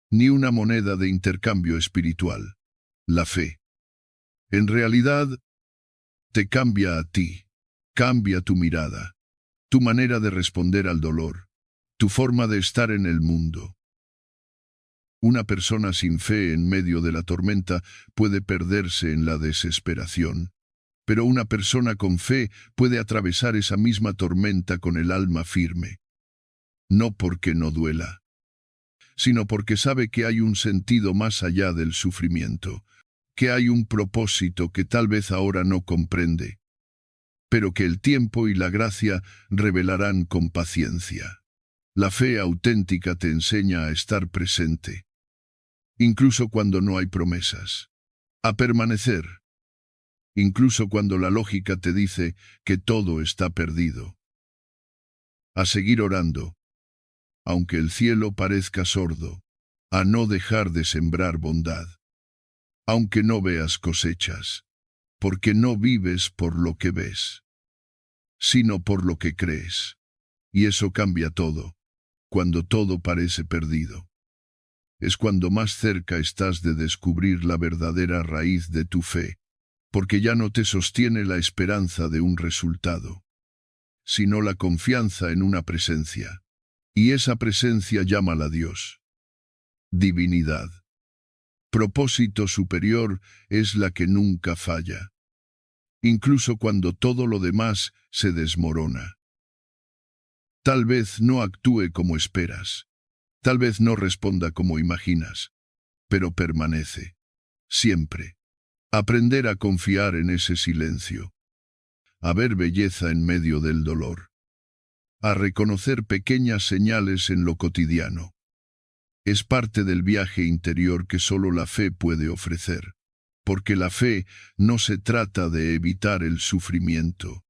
ni una moneda de intercambio espiritual. La fe, en realidad, te cambia a ti, cambia tu mirada, tu manera de responder al dolor, tu forma de estar en el mundo. Una persona sin fe en medio de la tormenta puede perderse en la desesperación, pero una persona con fe puede atravesar esa misma tormenta con el alma firme. No porque no duela, sino porque sabe que hay un sentido más allá del sufrimiento, que hay un propósito que tal vez ahora no comprende, pero que el tiempo y la gracia revelarán con paciencia. La fe auténtica te enseña a estar presente, incluso cuando no hay promesas, a permanecer, incluso cuando la lógica te dice que todo está perdido, a seguir orando, aunque el cielo parezca sordo, a no dejar de sembrar bondad, aunque no veas cosechas, porque no vives por lo que ves, sino por lo que crees. Y eso cambia todo, cuando todo parece perdido. Es cuando más cerca estás de descubrir la verdadera raíz de tu fe, porque ya no te sostiene la esperanza de un resultado, sino la confianza en una presencia. Y esa presencia llámala a Dios. Divinidad. Propósito superior es la que nunca falla, incluso cuando todo lo demás se desmorona. Tal vez no actúe como esperas, tal vez no responda como imaginas, pero permanece, siempre. Aprender a confiar en ese silencio, a ver belleza en medio del dolor, a reconocer pequeñas señales en lo cotidiano. Es parte del viaje interior que solo la fe puede ofrecer, porque la fe no se trata de evitar el sufrimiento,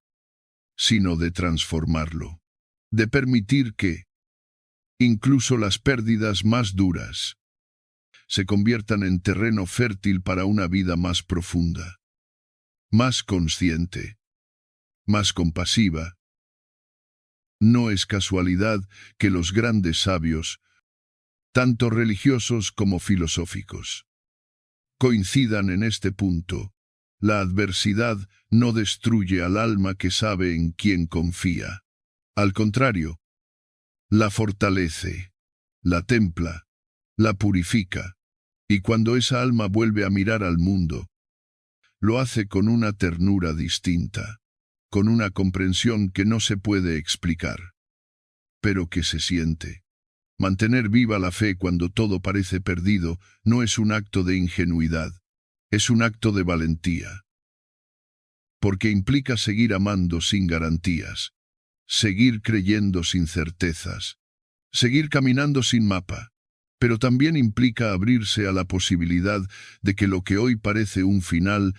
sino de transformarlo, de permitir que, incluso las pérdidas más duras, se conviertan en terreno fértil para una vida más profunda, más consciente, más compasiva. No es casualidad que los grandes sabios, tanto religiosos como filosóficos, coincidan en este punto. La adversidad no destruye al alma que sabe en quién confía. Al contrario, la fortalece, la templa, la purifica, y cuando esa alma vuelve a mirar al mundo, lo hace con una ternura distinta, con una comprensión que no se puede explicar, pero que se siente. Mantener viva la fe cuando todo parece perdido no es un acto de ingenuidad, es un acto de valentía. Porque implica seguir amando sin garantías, seguir creyendo sin certezas, seguir caminando sin mapa, pero también implica abrirse a la posibilidad de que lo que hoy parece un final,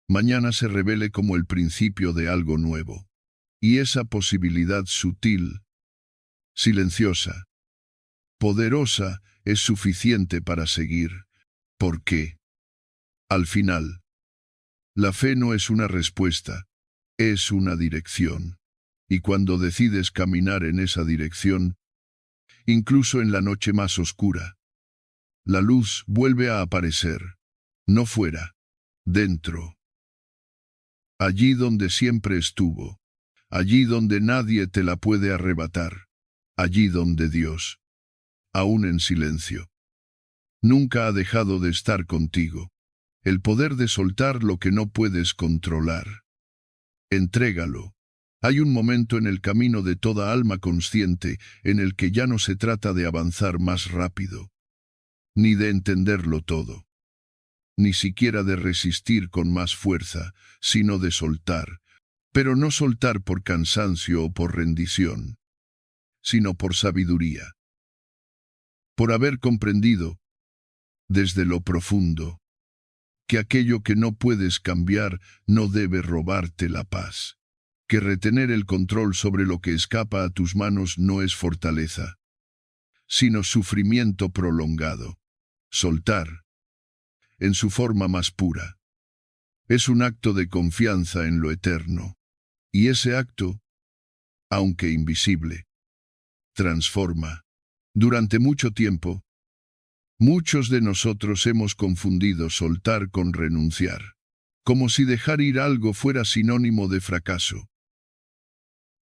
mañana se revele como el principio de algo nuevo. Y esa posibilidad sutil, silenciosa, poderosa, es suficiente para seguir, porque, al final, la fe no es una respuesta, es una dirección. Y cuando decides caminar en esa dirección, incluso en la noche más oscura, la luz vuelve a aparecer, no fuera, dentro. Allí donde siempre estuvo, allí donde nadie te la puede arrebatar, allí donde Dios, aún en silencio, nunca ha dejado de estar contigo. El poder de soltar lo que no puedes controlar. Entrégalo. Hay un momento en el camino de toda alma consciente en el que ya no se trata de avanzar más rápido, ni de entenderlo todo, ni siquiera de resistir con más fuerza, sino de soltar, pero no soltar por cansancio o por rendición, sino por sabiduría, por haber comprendido, desde lo profundo, que aquello que no puedes cambiar no debe robarte la paz, que retener el control sobre lo que escapa a tus manos no es fortaleza, sino sufrimiento prolongado. Soltar, en su forma más pura, es un acto de confianza en lo eterno, y ese acto, aunque invisible, transforma. Durante mucho tiempo, muchos de nosotros hemos confundido soltar con renunciar, como si dejar ir algo fuera sinónimo de fracaso,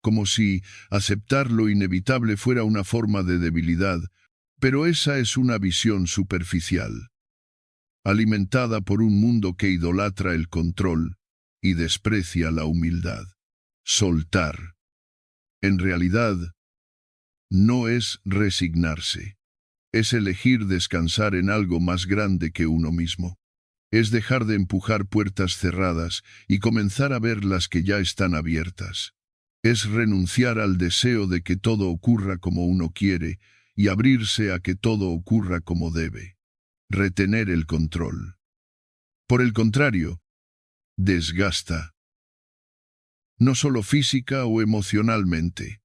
como si aceptar lo inevitable fuera una forma de debilidad, pero esa es una visión superficial, alimentada por un mundo que idolatra el control y desprecia la humildad. Soltar, en realidad, no es resignarse. Es elegir descansar en algo más grande que uno mismo. Es dejar de empujar puertas cerradas y comenzar a ver las que ya están abiertas. Es renunciar al deseo de que todo ocurra como uno quiere y abrirse a que todo ocurra como debe. Retener el control, por el contrario, desgasta. No solo física o emocionalmente,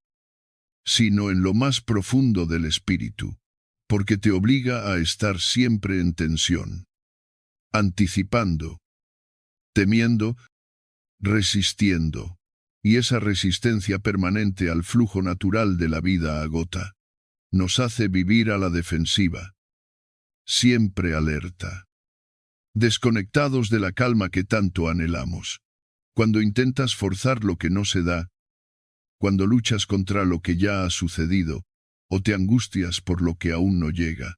sino en lo más profundo del espíritu, porque te obliga a estar siempre en tensión, anticipando, temiendo, resistiendo, y esa resistencia permanente al flujo natural de la vida agota. Nos hace vivir a la defensiva, siempre alerta, desconectados de la calma que tanto anhelamos. Cuando intentas forzar lo que no se da, cuando luchas contra lo que ya ha sucedido, o te angustias por lo que aún no llega,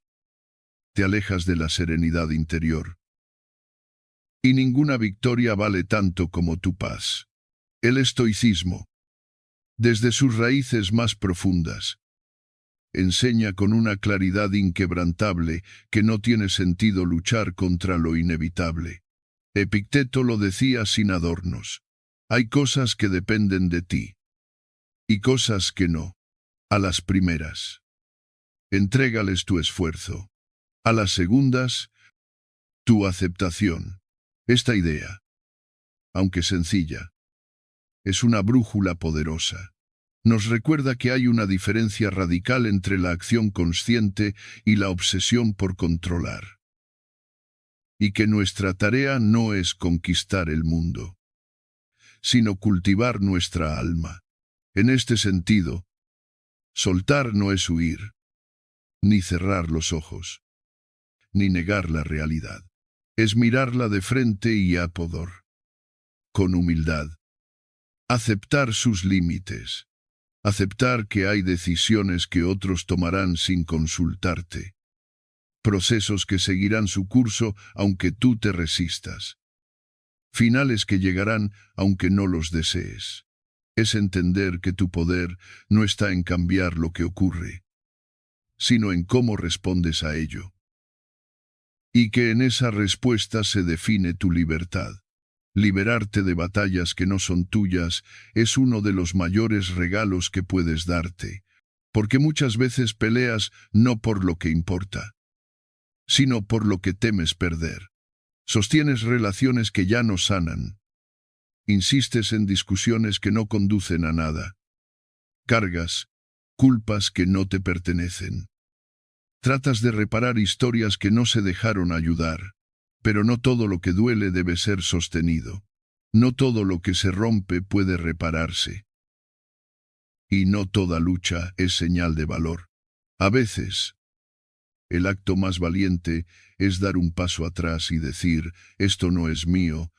te alejas de la serenidad interior. Y ninguna victoria vale tanto como tu paz. El estoicismo, desde sus raíces más profundas, enseña con una claridad inquebrantable que no tiene sentido luchar contra lo inevitable. Epicteto lo decía sin adornos. Hay cosas que dependen de ti, y cosas que no. A las primeras, entrégales tu esfuerzo. A las segundas, tu aceptación. Esta idea, aunque sencilla, es una brújula poderosa. nos recuerda que hay una diferencia radical entre la acción consciente y la obsesión por controlar. Y que nuestra tarea no es conquistar el mundo, sino cultivar nuestra alma. En este sentido, soltar no es huir, ni cerrar los ojos, ni negar la realidad. Es mirarla de frente y a poder, con humildad, aceptar sus límites, aceptar que hay decisiones que otros tomarán sin consultarte, procesos que seguirán su curso aunque tú te resistas, finales que llegarán aunque no los desees. Es entender que tu poder no está en cambiar lo que ocurre, sino en cómo respondes a ello. Y que en esa respuesta se define tu libertad. Liberarte de batallas que no son tuyas es uno de los mayores regalos que puedes darte, porque muchas veces peleas no por lo que importa, sino por lo que temes perder. Sostienes relaciones que ya no sanan. Insistes en discusiones que no conducen a nada. Cargas culpas que no te pertenecen. Tratas de reparar historias que no se dejaron ayudar, pero no todo lo que duele debe ser sostenido. No todo lo que se rompe puede repararse. Y no toda lucha es señal de valor. A veces, el acto más valiente es dar un paso atrás y decir, esto no es mío,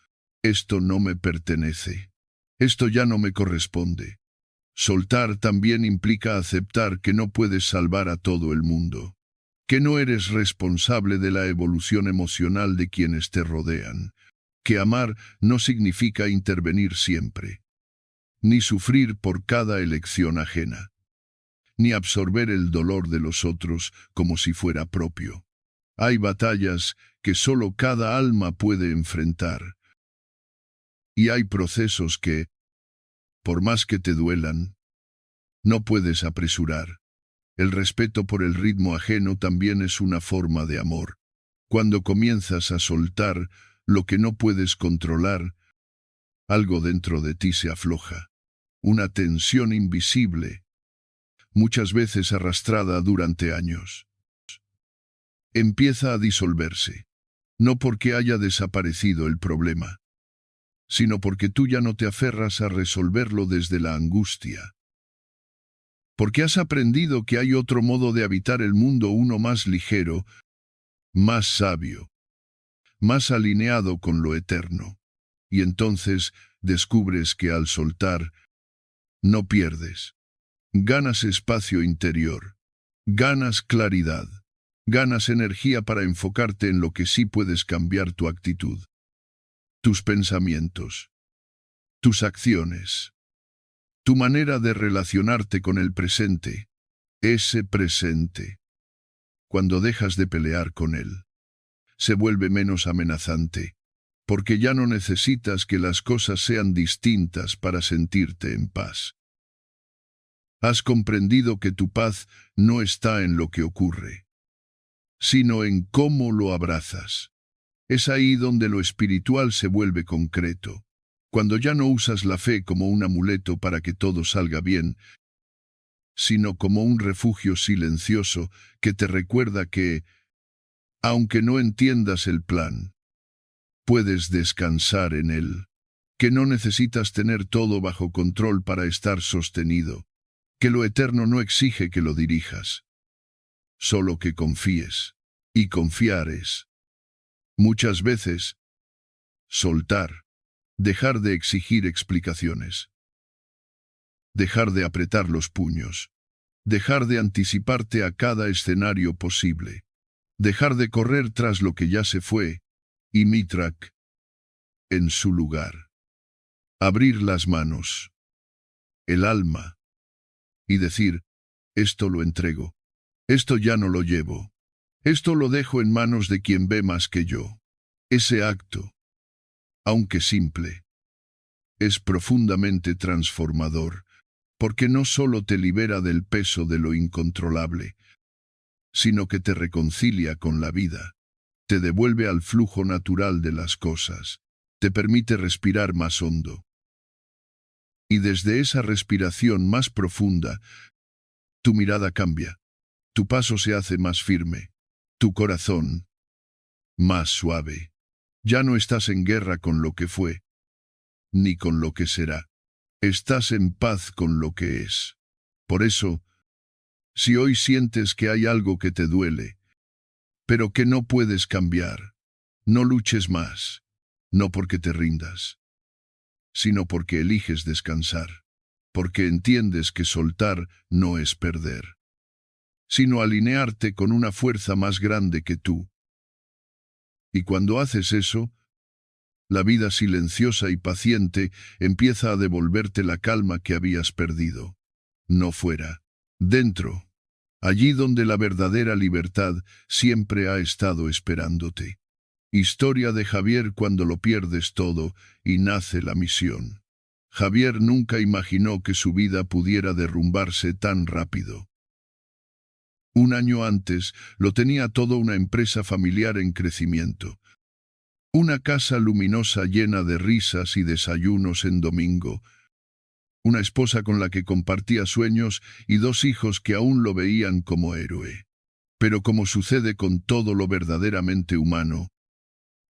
esto no me pertenece, esto ya no me corresponde. Soltar también implica aceptar que no puedes salvar a todo el mundo, que no eres responsable de la evolución emocional de quienes te rodean, que amar no significa intervenir siempre, ni sufrir por cada elección ajena, ni absorber el dolor de los otros como si fuera propio. Hay batallas que solo cada alma puede enfrentar, y hay procesos que, por más que te duelan, no puedes apresurar. El respeto por el ritmo ajeno también es una forma de amor. Cuando comienzas a soltar lo que no puedes controlar, algo dentro de ti se afloja. Una tensión invisible, muchas veces arrastrada durante años, empieza a disolverse, no porque haya desaparecido el problema, sino porque tú ya no te aferras a resolverlo desde la angustia. Porque has aprendido que hay otro modo de habitar el mundo, uno más ligero, más sabio, más alineado con lo eterno. Y entonces descubres que al soltar, no pierdes. Ganas espacio interior, ganas claridad, ganas energía para enfocarte en lo que sí puedes cambiar: tu actitud, tus pensamientos, tus acciones, tu manera de relacionarte con el presente, ese presente. Cuando dejas de pelear con él, se vuelve menos amenazante, porque ya no necesitas que las cosas sean distintas para sentirte en paz. Has comprendido que tu paz no está en lo que ocurre, sino en cómo lo abrazas. Es ahí donde lo espiritual se vuelve concreto, cuando ya no usas la fe como un amuleto para que todo salga bien, sino como un refugio silencioso que te recuerda que, aunque no entiendas el plan, puedes descansar en él, que no necesitas tener todo bajo control para estar sostenido, que lo eterno no exige que lo dirijas, solo que confíes. Y confiar es, muchas veces, soltar, dejar de exigir explicaciones, dejar de apretar los puños, dejar de anticiparte a cada escenario posible, dejar de correr tras lo que ya se fue, y Mitrak, en su lugar. Abrir las manos, el alma, y decir, esto lo entrego, esto ya no lo llevo, esto lo dejo en manos de quien ve más que yo. Ese acto, aunque simple, es profundamente transformador, porque no solo te libera del peso de lo incontrolable, sino que te reconcilia con la vida, te devuelve al flujo natural de las cosas, te permite respirar más hondo, Y desde esa respiración más profunda, tu mirada cambia, tu paso se hace más firme, tu corazón más suave. Ya no estás en guerra con lo que fue, ni con lo que será. Estás en paz con lo que es. Por eso, si hoy sientes que hay algo que te duele, pero que no puedes cambiar, no luches más, no porque te rindas, sino porque eliges descansar, porque entiendes que soltar no es perder, sino alinearte con una fuerza más grande que tú. Y cuando haces eso, la vida silenciosa y paciente empieza a devolverte la calma que habías perdido. No fuera, dentro, allí donde la verdadera libertad siempre ha estado esperándote. Historia de Javier cuando lo pierdes todo y nace la misión. Javier nunca imaginó que su vida pudiera derrumbarse tan rápido. Un año antes lo tenía todo, una empresa familiar en crecimiento. Una casa luminosa llena de risas y desayunos en domingo. Una esposa con la que compartía sueños y 2 hijos que aún lo veían como héroe. Pero como sucede con todo lo verdaderamente humano,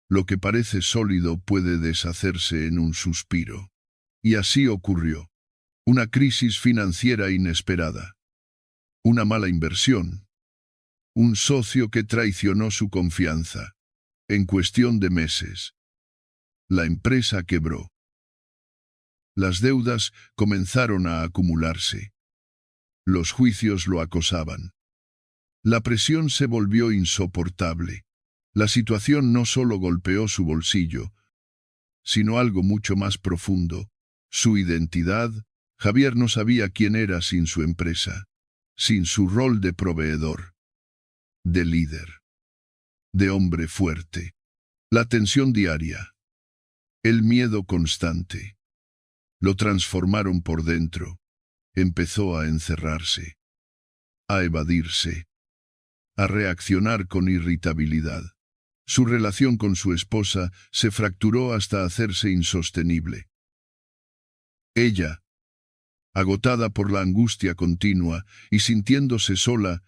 lo que parece sólido puede deshacerse en un suspiro. Y así ocurrió. Una crisis financiera inesperada. Una mala inversión. Un socio que traicionó su confianza. En cuestión de meses, la empresa quebró. Las deudas comenzaron a acumularse. Los juicios lo acosaban. La presión se volvió insoportable. La situación no solo golpeó su bolsillo, sino algo mucho más profundo, su identidad. Javier no sabía quién era sin su empresa, sin su rol de proveedor, de líder, de hombre fuerte. La tensión diaria, el miedo constante, lo transformaron por dentro. Empezó a encerrarse, a evadirse, a reaccionar con irritabilidad. Su relación con su esposa se fracturó hasta hacerse insostenible. Ella, agotada por la angustia continua y sintiéndose sola,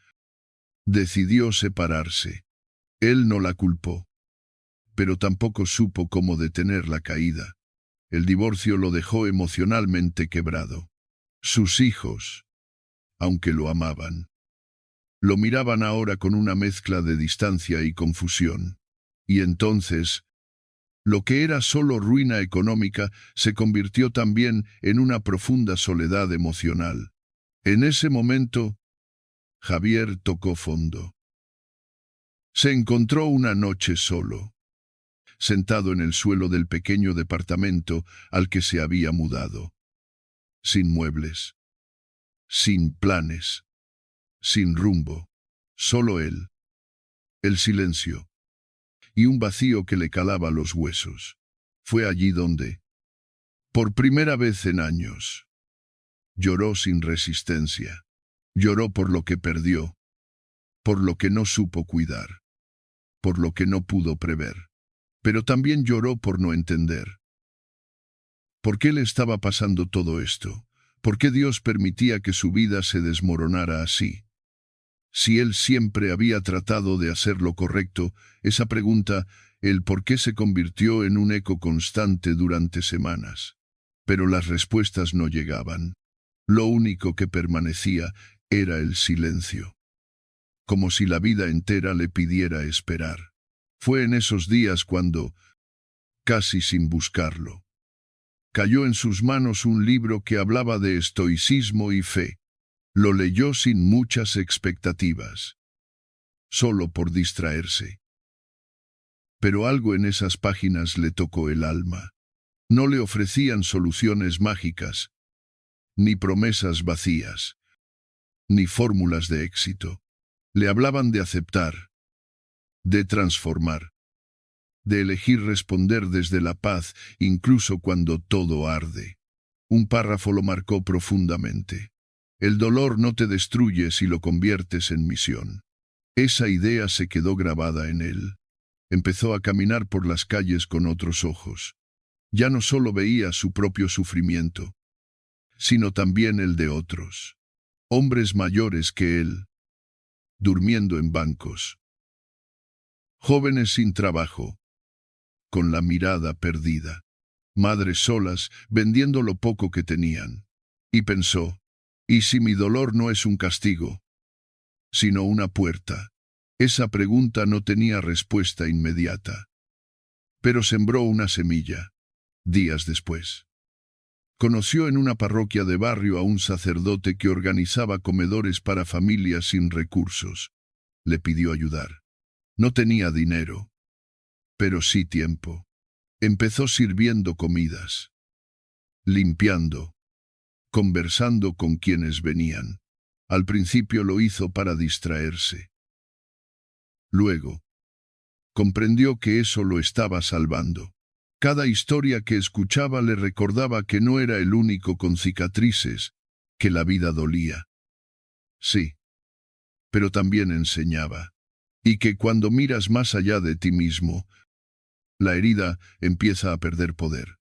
decidió separarse. Él no la culpó, pero tampoco supo cómo detener la caída. El divorcio lo dejó emocionalmente quebrado. Sus hijos, aunque lo amaban, lo miraban ahora con una mezcla de distancia y confusión. Y entonces, lo que era solo ruina económica se convirtió también en una profunda soledad emocional. En ese momento, Javier tocó fondo. Se encontró una noche solo, sentado en el suelo del pequeño departamento al que se había mudado. Sin muebles, sin planes, sin rumbo, solo él, el silencio y un vacío que le calaba los huesos. Fue allí donde, por primera vez en años, lloró sin resistencia. Lloró por lo que perdió, por lo que no supo cuidar, por lo que no pudo prever. Pero también lloró por no entender. ¿Por qué le estaba pasando todo esto? ¿Por qué Dios permitía que su vida se desmoronara así? Si él siempre había tratado de hacer lo correcto, esa pregunta, el por qué, se convirtió en un eco constante durante semanas. Pero las respuestas no llegaban. Lo único que permanecía era el silencio. Como si la vida entera le pidiera esperar. Fue en esos días cuando, casi sin buscarlo, cayó en sus manos un libro que hablaba de estoicismo y fe. Lo leyó sin muchas expectativas, solo por distraerse. Pero algo en esas páginas le tocó el alma. No le ofrecían soluciones mágicas, ni promesas vacías, ni fórmulas de éxito. Le hablaban de aceptar, de transformar, de elegir responder desde la paz, incluso cuando todo arde. Un párrafo lo marcó profundamente. El dolor no te destruye si lo conviertes en misión. Esa idea se quedó grabada en él. Empezó a caminar por las calles con otros ojos. Ya no solo veía su propio sufrimiento, sino también el de otros. Hombres mayores que él, durmiendo en bancos. Jóvenes sin trabajo, con la mirada perdida. Madres solas, vendiendo lo poco que tenían. Y pensó, ¿y si mi dolor no es un castigo, sino una puerta? Esa pregunta no tenía respuesta inmediata. Pero sembró una semilla. Días después, conoció en una parroquia de barrio a un sacerdote que organizaba comedores para familias sin recursos. Le pidió ayudar. No tenía dinero, pero sí tiempo. Empezó sirviendo comidas, limpiando, conversando con quienes venían. Al principio lo hizo para distraerse. Luego, comprendió que eso lo estaba salvando. Cada historia que escuchaba le recordaba que no era el único con cicatrices, que la vida dolía. Sí, pero también enseñaba. Y que cuando miras más allá de ti mismo, la herida empieza a perder poder.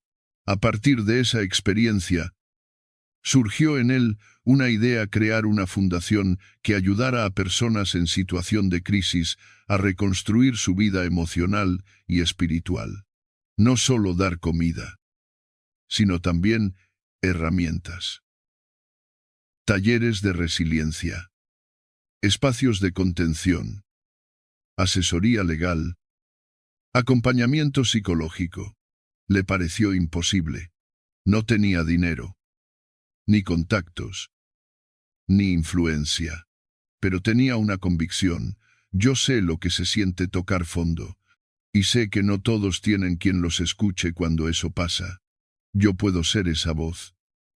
A partir de esa experiencia, surgió en él una idea: crear una fundación que ayudara a personas en situación de crisis a reconstruir su vida emocional y espiritual. No solo dar comida, sino también herramientas. Talleres de resiliencia, espacios de contención, asesoría legal, acompañamiento psicológico. Le pareció imposible. No tenía dinero, ni contactos, ni influencia. Pero tenía una convicción: yo sé lo que se siente tocar fondo, y sé que no todos tienen quien los escuche cuando eso pasa. Yo puedo ser esa voz.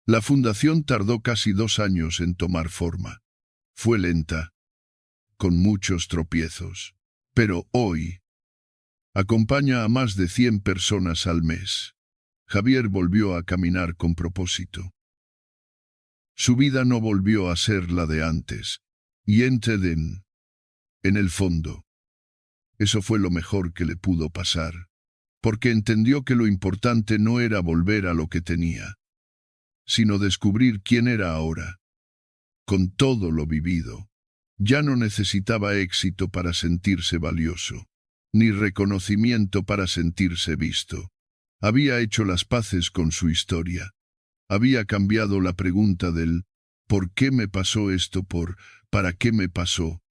La fundación tardó casi 2 años en tomar forma. Fue lenta, con muchos tropiezos. Pero hoy acompaña a más de 100 personas al mes. Javier volvió a caminar con propósito. Su vida no volvió a ser la de antes. Y en el fondo, eso fue lo mejor que le pudo pasar. Porque entendió que lo importante no era volver a lo que tenía, sino descubrir quién era ahora. Con todo lo vivido, ya no necesitaba éxito para sentirse valioso, ni reconocimiento para sentirse visto. Había hecho las paces con su historia. Había cambiado la pregunta del ¿por qué me pasó esto? Por ¿para qué me pasó?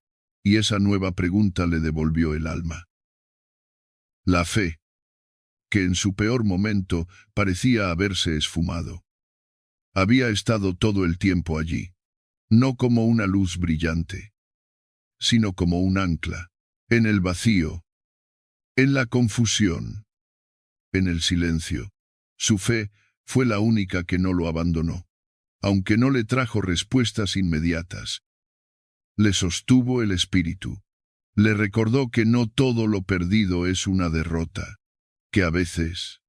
Y esa nueva pregunta le devolvió el alma. La fe, que en su peor momento parecía haberse esfumado. Había estado todo el tiempo allí, no como una luz brillante, sino como un ancla, en el vacío, en la confusión, en el silencio. Su fe fue la única que no lo abandonó, aunque no le trajo respuestas inmediatas. Le sostuvo el espíritu. Le recordó que no todo lo perdido es una derrota, que a veces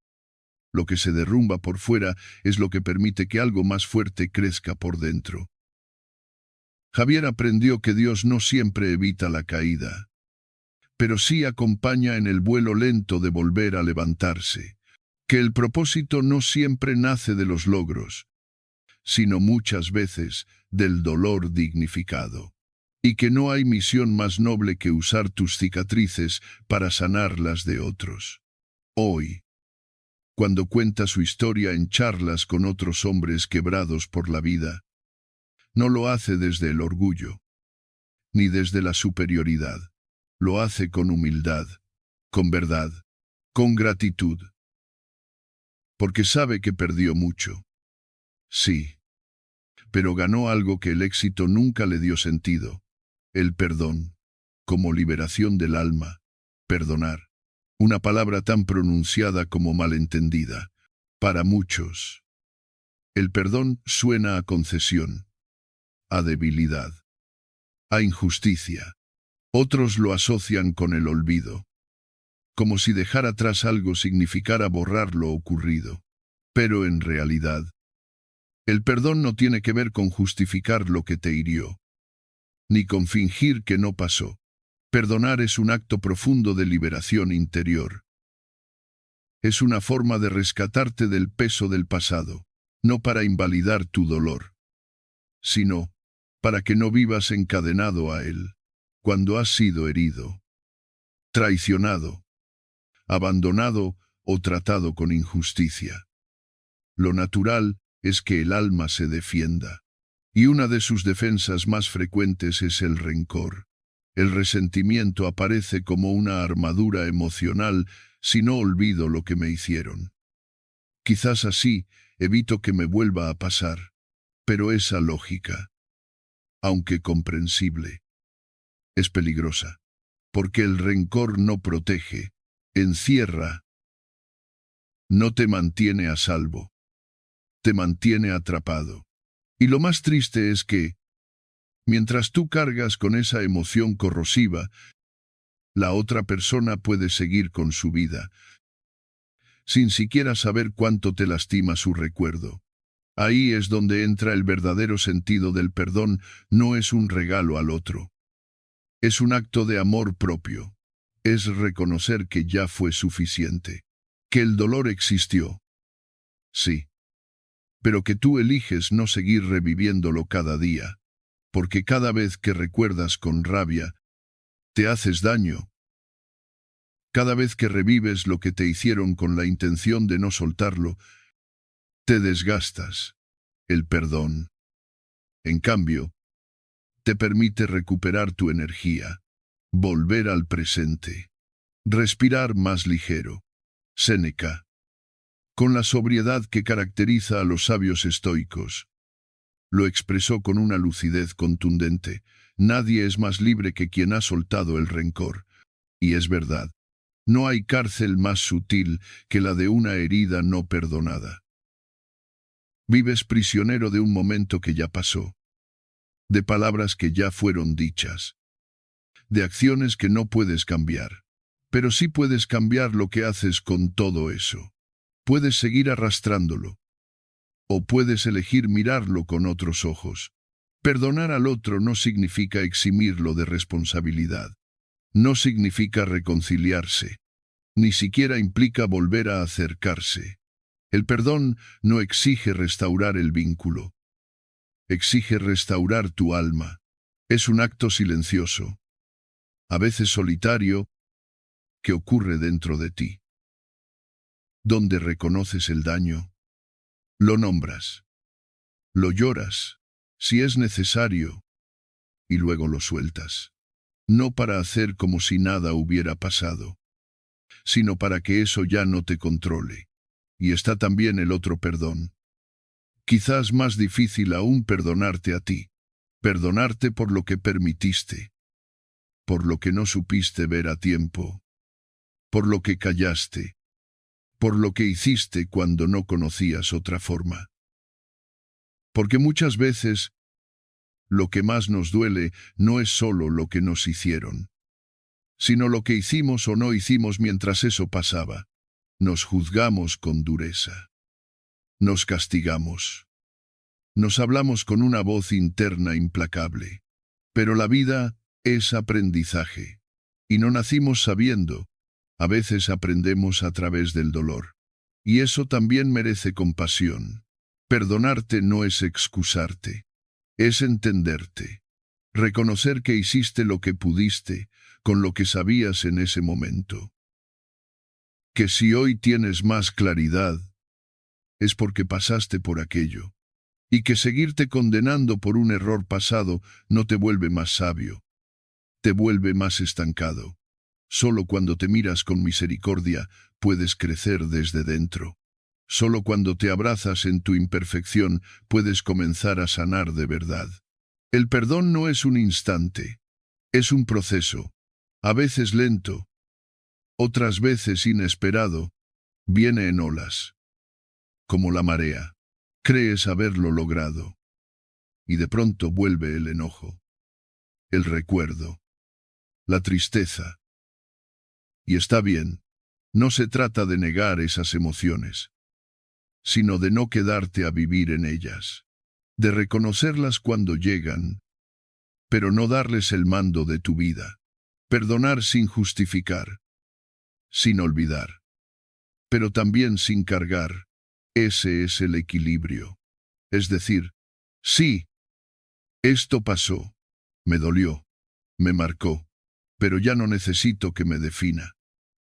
lo que se derrumba por fuera es lo que permite que algo más fuerte crezca por dentro. Javier aprendió que Dios no siempre evita la caída, pero sí acompaña en el vuelo lento de volver a levantarse, que el propósito no siempre nace de los logros, sino muchas veces del dolor dignificado, y que no hay misión más noble que usar tus cicatrices para sanar las de otros. Hoy, cuando cuenta su historia en charlas con otros hombres quebrados por la vida, no lo hace desde el orgullo, ni desde la superioridad. Lo hace con humildad, con verdad, con gratitud. Porque sabe que perdió mucho. Sí, pero ganó algo que el éxito nunca le dio sentido: el perdón, como liberación del alma. Perdonar, una palabra tan pronunciada como malentendida. Para muchos, el perdón suena a concesión, a debilidad, a injusticia. Otros lo asocian con el olvido, como si dejar atrás algo significara borrar lo ocurrido. Pero en realidad, el perdón no tiene que ver con justificar lo que te hirió, ni con fingir que no pasó. Perdonar es un acto profundo de liberación interior. Es una forma de rescatarte del peso del pasado, no para invalidar tu dolor, sino para que no vivas encadenado a él cuando has sido herido, traicionado, abandonado o tratado con injusticia. Lo natural es que el alma se defienda, y una de sus defensas más frecuentes es el rencor. El resentimiento aparece como una armadura emocional si no olvido lo que me hicieron. Quizás así evito que me vuelva a pasar, pero esa lógica, aunque comprensible, es peligrosa, porque el rencor no protege, encierra, no te mantiene a salvo, te mantiene atrapado. Y lo más triste es que, mientras tú cargas con esa emoción corrosiva, la otra persona puede seguir con su vida, sin siquiera saber cuánto te lastima su recuerdo. Ahí es donde entra el verdadero sentido del perdón, no es un regalo al otro. Es un acto de amor propio. Es reconocer que ya fue suficiente, que el dolor existió. Sí, pero que tú eliges no seguir reviviéndolo cada día, porque cada vez que recuerdas con rabia, te haces daño. Cada vez que revives lo que te hicieron con la intención de no soltarlo, te desgastas. El perdón, en cambio, te permite recuperar tu energía, volver al presente, respirar más ligero. Séneca, con la sobriedad que caracteriza a los sabios estoicos, lo expresó con una lucidez contundente: nadie es más libre que quien ha soltado el rencor. Y es verdad, no hay cárcel más sutil que la de una herida no perdonada. Vives prisionero de un momento que ya pasó, de palabras que ya fueron dichas, de acciones que no puedes cambiar, pero sí puedes cambiar lo que haces con todo eso. Puedes seguir arrastrándolo, o puedes elegir mirarlo con otros ojos. Perdonar al otro no significa eximirlo de responsabilidad, no significa reconciliarse, ni siquiera implica volver a acercarse. El perdón no exige restaurar el vínculo, exige restaurar tu alma. Es un acto silencioso, a veces solitario, que ocurre dentro de ti, donde reconoces el daño, lo nombras, lo lloras, si es necesario, y luego lo sueltas. No para hacer como si nada hubiera pasado, sino para que eso ya no te controle. Y está también el otro perdón. Quizás más difícil aún, perdonarte a ti. Perdonarte por lo que permitiste, por lo que no supiste ver a tiempo, por lo que callaste, por lo que hiciste cuando no conocías otra forma. Porque muchas veces lo que más nos duele no es solo lo que nos hicieron, sino lo que hicimos o no hicimos mientras eso pasaba. Nos juzgamos con dureza, nos castigamos, nos hablamos con una voz interna implacable. Pero la vida es aprendizaje, y no nacimos sabiendo. A veces aprendemos a través del dolor, y eso también merece compasión. Perdonarte no es excusarte, es entenderte, reconocer que hiciste lo que pudiste con lo que sabías en ese momento. Que si hoy tienes más claridad, es porque pasaste por aquello, y que seguirte condenando por un error pasado no te vuelve más sabio, te vuelve más estancado. Solo cuando te miras con misericordia puedes crecer desde dentro. Solo cuando te abrazas en tu imperfección puedes comenzar a sanar de verdad. El perdón no es un instante, es un proceso, a veces lento, otras veces inesperado, viene en olas, como la marea. Crees haberlo logrado, y de pronto vuelve el enojo, el recuerdo, la tristeza. Y está bien, no se trata de negar esas emociones, sino de no quedarte a vivir en ellas, de reconocerlas cuando llegan, pero no darles el mando de tu vida. Perdonar sin justificar, sin olvidar, pero también sin cargar, Ese es el equilibrio. Es decir, sí, esto pasó, me dolió, me marcó, pero ya no necesito que me defina.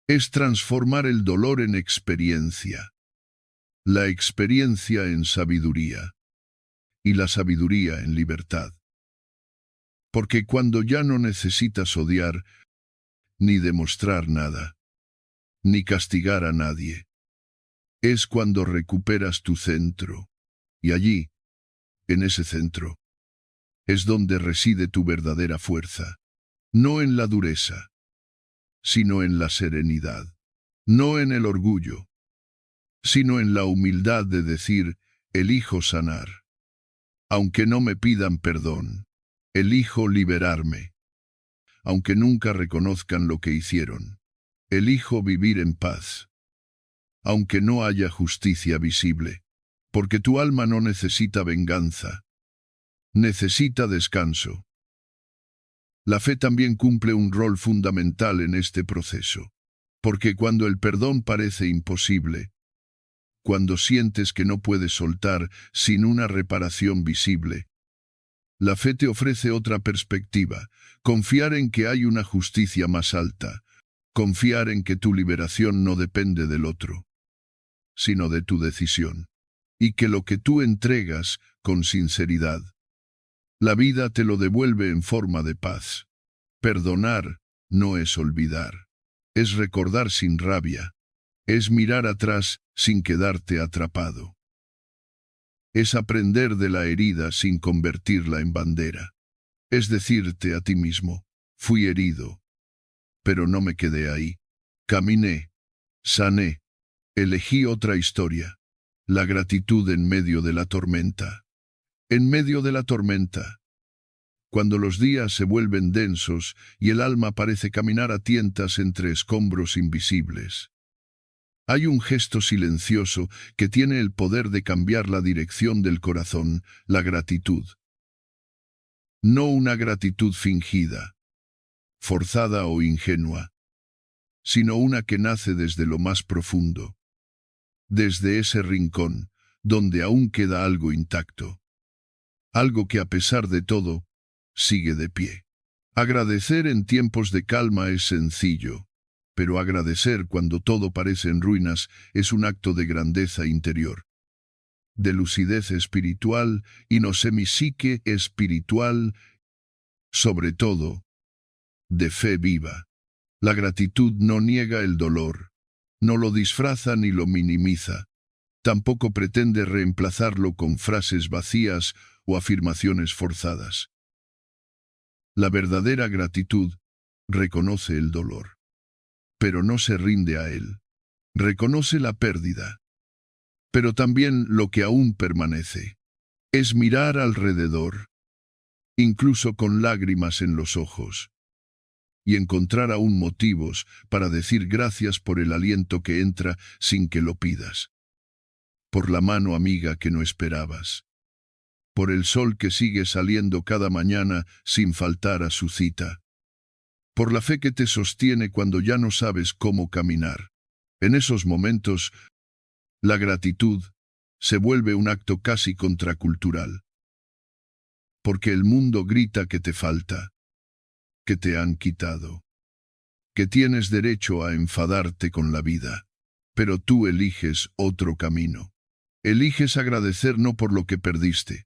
Es transformar el dolor en experiencia, la experiencia en sabiduría y la sabiduría en libertad. Porque cuando ya no necesitas odiar, ni demostrar nada, ni castigar a nadie, es cuando recuperas tu centro, y allí, en ese centro, es donde reside tu verdadera fuerza, no en la dureza, sino en la serenidad, no en el orgullo, sino en la humildad de decir, elijo sanar. Aunque no me pidan perdón, elijo liberarme. Aunque nunca reconozcan lo que hicieron, elijo vivir en paz. Aunque no haya justicia visible, porque tu alma no necesita venganza, necesita descanso. La fe también cumple un rol fundamental en este proceso, porque cuando el perdón parece imposible, cuando sientes que no puedes soltar sin una reparación visible, la fe te ofrece otra perspectiva, confiar en que hay una justicia más alta, confiar en que tu liberación no depende del otro, sino de tu decisión, y que lo que tú entregas con sinceridad, la vida te lo devuelve en forma de paz. Perdonar no es olvidar, es recordar sin rabia, es mirar atrás sin quedarte atrapado. Es aprender de la herida sin convertirla en bandera. Es decirte a ti mismo, fui herido, pero no me quedé ahí. Caminé, sané, elegí otra historia. La gratitud en medio de la tormenta. En medio de la tormenta. Cuando los días se vuelven densos y el alma parece caminar a tientas entre escombros invisibles. Hay un gesto silencioso que tiene el poder de cambiar la dirección del corazón, la gratitud. No una gratitud fingida, forzada o ingenua, sino una que nace desde lo más profundo, desde ese rincón, donde aún queda algo intacto, algo que a pesar de todo, sigue de pie. Agradecer en tiempos de calma es sencillo, pero agradecer cuando todo parece en ruinas es un acto de grandeza interior, de lucidez espiritual y no semipsique espiritual, sobre todo, de fe viva. La gratitud no niega el dolor, no lo disfraza ni lo minimiza, tampoco pretende reemplazarlo con frases vacías o afirmaciones forzadas. La verdadera gratitud reconoce el dolor, pero no se rinde a él. Reconoce la pérdida, pero también lo que aún permanece. Es mirar alrededor, incluso con lágrimas en los ojos, y encontrar aún motivos para decir gracias por el aliento que entra sin que lo pidas, por la mano amiga que no esperabas, por el sol que sigue saliendo cada mañana sin faltar a su cita, por la fe que te sostiene cuando ya no sabes cómo caminar. En esos momentos, la gratitud se vuelve un acto casi contracultural, porque el mundo grita que te falta, que te han quitado, que tienes derecho a enfadarte con la vida, pero tú eliges otro camino. Eliges agradecer no por lo que perdiste,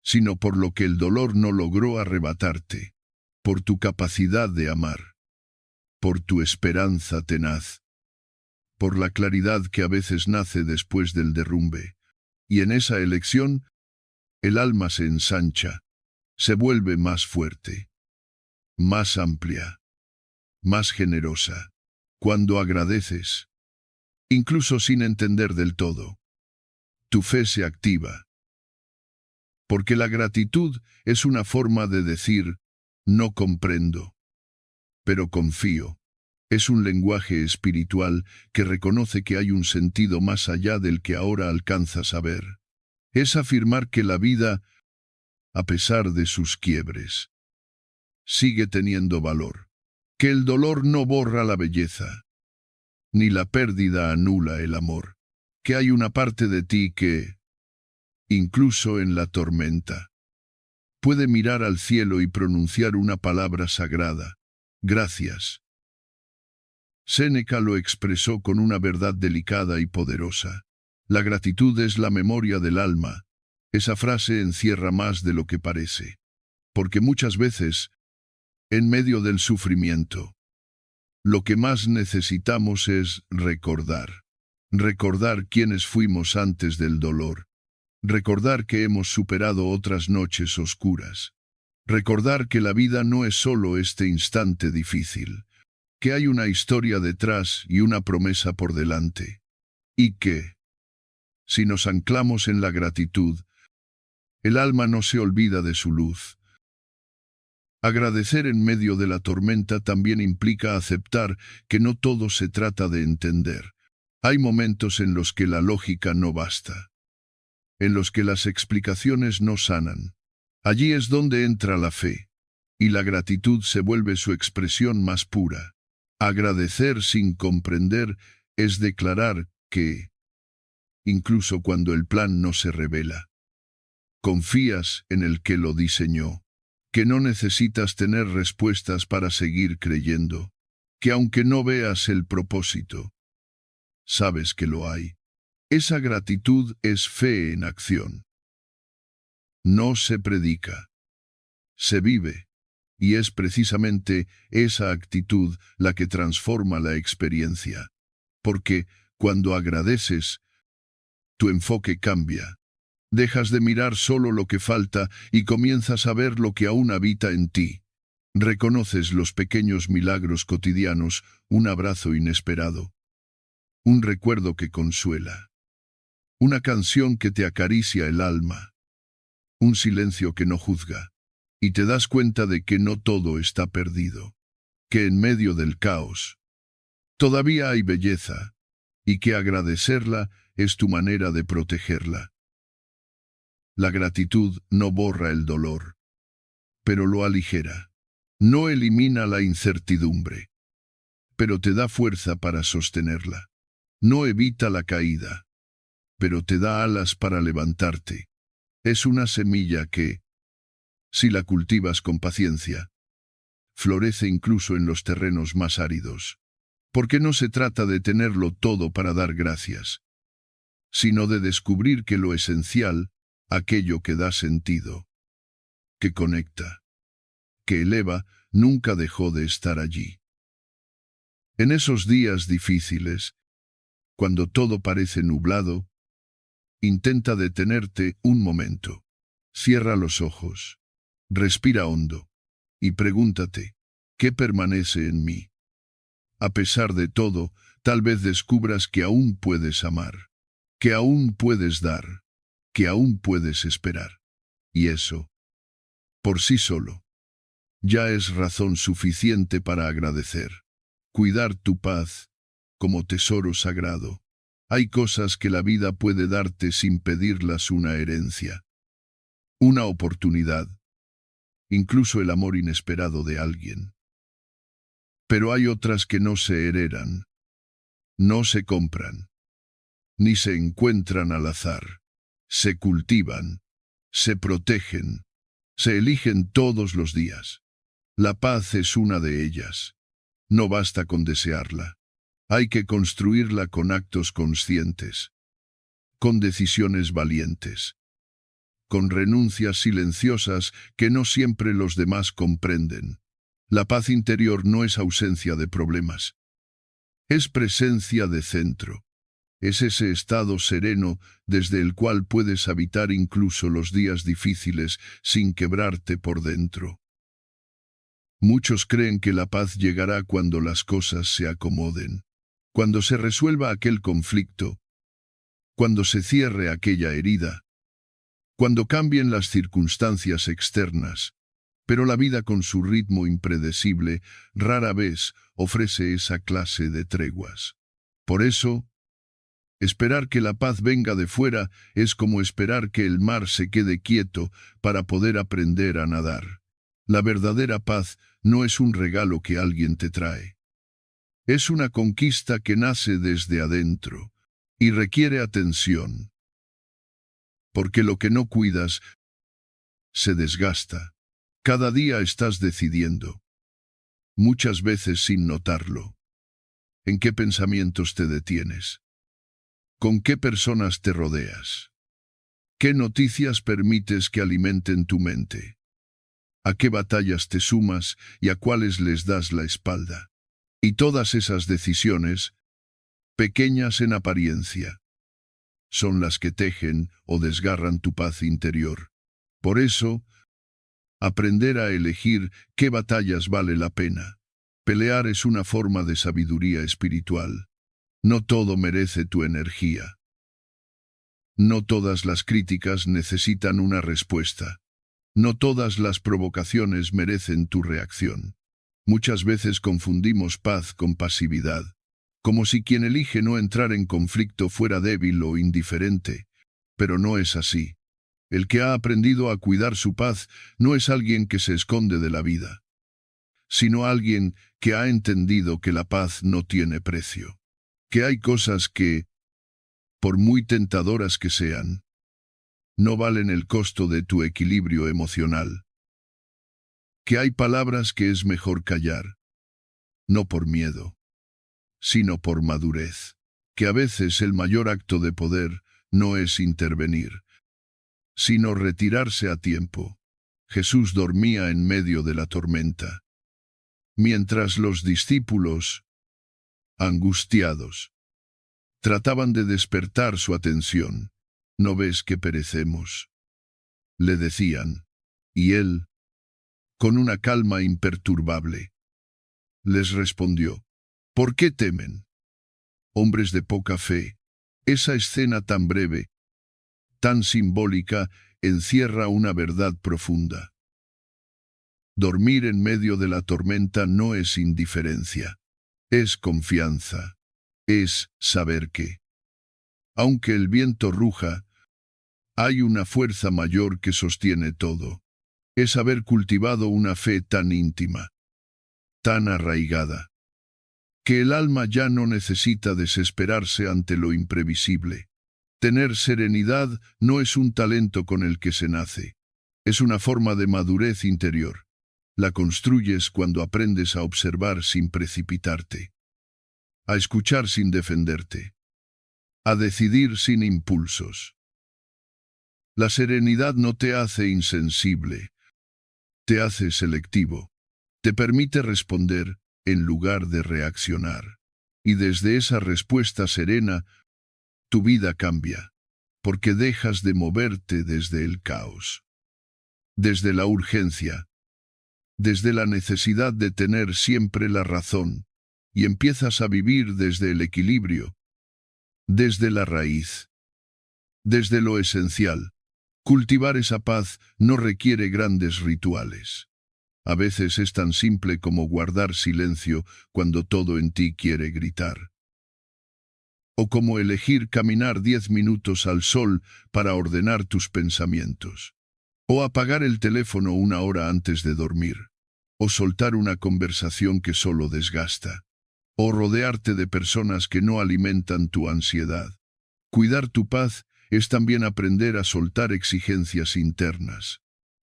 sino por lo que el dolor no logró arrebatarte, por tu capacidad de amar, por tu esperanza tenaz, por la claridad que a veces nace después del derrumbe, y en esa elección, el alma se ensancha, se vuelve más fuerte, más amplia, más generosa, cuando agradeces, incluso sin entender del todo. Tu fe se activa, porque la gratitud es una forma de decir, no comprendo, pero confío. Es un lenguaje espiritual que reconoce que hay un sentido más allá del que ahora alcanzas a ver. Es afirmar que la vida, a pesar de sus quiebres, sigue teniendo valor, que el dolor no borra la belleza, ni la pérdida anula el amor, que hay una parte de ti que, incluso en la tormenta, puede mirar al cielo y pronunciar una palabra sagrada: gracias. Séneca lo expresó con una verdad delicada y poderosa. La gratitud es la memoria del alma. Esa frase encierra más de lo que parece. Porque muchas veces, en medio del sufrimiento, lo que más necesitamos es recordar. Recordar quiénes fuimos antes del dolor. Recordar que hemos superado otras noches oscuras. Recordar que la vida no es solo este instante difícil, que hay una historia detrás y una promesa por delante. Y que, si nos anclamos en la gratitud, el alma no se olvida de su luz. Agradecer en medio de la tormenta también implica aceptar que no todo se trata de entender. Hay momentos en los que la lógica no basta, en los que las explicaciones no sanan. Allí es donde entra la fe, y la gratitud se vuelve su expresión más pura. Agradecer sin comprender es declarar que, incluso cuando el plan no se revela, confías en el que lo diseñó, que no necesitas tener respuestas para seguir creyendo, que aunque no veas el propósito, sabes que lo hay. Esa gratitud es fe en acción. No se predica, se vive, y es precisamente esa actitud la que transforma la experiencia. Porque, cuando agradeces, tu enfoque cambia. Dejas de mirar solo lo que falta y comienzas a ver lo que aún habita en ti. Reconoces los pequeños milagros cotidianos, un abrazo inesperado, un recuerdo que consuela, una canción que te acaricia el alma, un silencio que no juzga, y te das cuenta de que no todo está perdido, que en medio del caos todavía hay belleza, y que agradecerla es tu manera de protegerla. La gratitud no borra el dolor, pero lo aligera. No elimina la incertidumbre, pero te da fuerza para sostenerla. No evita la caída, pero te da alas para levantarte. Es una semilla que, si la cultivas con paciencia, florece incluso en los terrenos más áridos. Porque no se trata de tenerlo todo para dar gracias, sino de descubrir que lo esencial, aquello que da sentido, que conecta, que eleva, nunca dejó de estar allí. En esos días difíciles, cuando todo parece nublado, intenta detenerte un momento. Cierra los ojos, respira hondo, y pregúntate, ¿qué permanece en mí? A pesar de todo, tal vez descubras que aún puedes amar, que aún puedes dar, que aún puedes esperar. Y eso, por sí solo, ya es razón suficiente para agradecer. Cuidar tu paz como tesoro sagrado. Hay cosas que la vida puede darte sin pedirlas: una herencia, una oportunidad, incluso el amor inesperado de alguien. Pero hay otras que no se heredan, no se compran, ni se encuentran al azar. Se cultivan, se protegen, se eligen todos los días. La paz es una de ellas. No basta con desearla. Hay que construirla con actos conscientes, con decisiones valientes, con renuncias silenciosas que no siempre los demás comprenden. La paz interior no es ausencia de problemas, es presencia de centro. Es ese estado sereno desde el cual puedes habitar incluso los días difíciles sin quebrarte por dentro. Muchos creen que la paz llegará cuando las cosas se acomoden, cuando se resuelva aquel conflicto, cuando se cierre aquella herida, cuando cambien las circunstancias externas. Pero la vida, con su ritmo impredecible, rara vez ofrece esa clase de treguas. Por eso, esperar que la paz venga de fuera es como esperar que el mar se quede quieto para poder aprender a nadar. La verdadera paz no es un regalo que alguien te trae. Es una conquista que nace desde adentro, y requiere atención, porque lo que no cuidas se desgasta. Cada día estás decidiendo, muchas veces sin notarlo, en qué pensamientos te detienes, con qué personas te rodeas, qué noticias permites que alimenten tu mente, a qué batallas te sumas y a cuáles les das la espalda. Y todas esas decisiones, pequeñas en apariencia, son las que tejen o desgarran tu paz interior. Por eso, aprender a elegir qué batallas vale la pena. Pelear es una forma de sabiduría espiritual. No todo merece tu energía. No todas las críticas necesitan una respuesta. No todas las provocaciones merecen tu reacción. Muchas veces confundimos paz con pasividad, como si quien elige no entrar en conflicto fuera débil o indiferente. Pero no es así. El que ha aprendido a cuidar su paz no es alguien que se esconde de la vida, sino alguien que ha entendido que la paz no tiene precio. Que hay cosas que, por muy tentadoras que sean, no valen el costo de tu equilibrio emocional. Que hay palabras que es mejor callar, no por miedo, sino por madurez. Que a veces el mayor acto de poder no es intervenir, sino retirarse a tiempo. Jesús dormía en medio de la tormenta, mientras los discípulos, angustiados, trataban de despertar su atención. ¿No ves que perecemos?, le decían, y él, con una calma imperturbable, les respondió: ¿por qué temen, hombres de poca fe? Esa escena tan breve, tan simbólica, encierra una verdad profunda. Dormir en medio de la tormenta no es indiferencia, es confianza, es saber que, aunque el viento ruja, hay una fuerza mayor que sostiene todo. Es haber cultivado una fe tan íntima, tan arraigada, que el alma ya no necesita desesperarse ante lo imprevisible. Tener serenidad no es un talento con el que se nace, es una forma de madurez interior. La construyes cuando aprendes a observar sin precipitarte, a escuchar sin defenderte, a decidir sin impulsos. La serenidad no te hace insensible, te hace selectivo, te permite responder en lugar de reaccionar. Y desde esa respuesta serena, tu vida cambia, porque dejas de moverte desde el caos, desde la urgencia, desde la necesidad de tener siempre la razón, y empiezas a vivir desde el equilibrio, desde la raíz, desde lo esencial. Cultivar esa paz no requiere grandes rituales. A veces es tan simple como guardar silencio cuando todo en ti quiere gritar. O como elegir caminar 10 minutos al sol para ordenar tus pensamientos. O apagar el teléfono 1 hora antes de dormir. O soltar una conversación que solo desgasta. O rodearte de personas que no alimentan tu ansiedad. Cuidar tu paz es también aprender a soltar exigencias internas.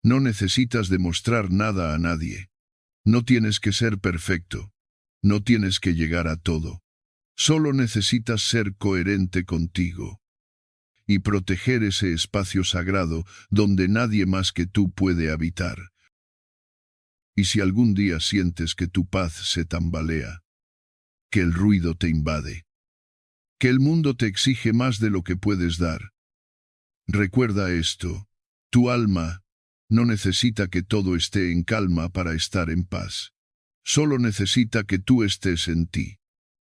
No necesitas demostrar nada a nadie. No tienes que ser perfecto. No tienes que llegar a todo. Solo necesitas ser coherente contigo y proteger ese espacio sagrado donde nadie más que tú puede habitar. Y si algún día sientes que tu paz se tambalea, que el ruido te invade, que el mundo te exige más de lo que puedes dar, recuerda esto: tu alma no necesita que todo esté en calma para estar en paz. Solo necesita que tú estés en ti,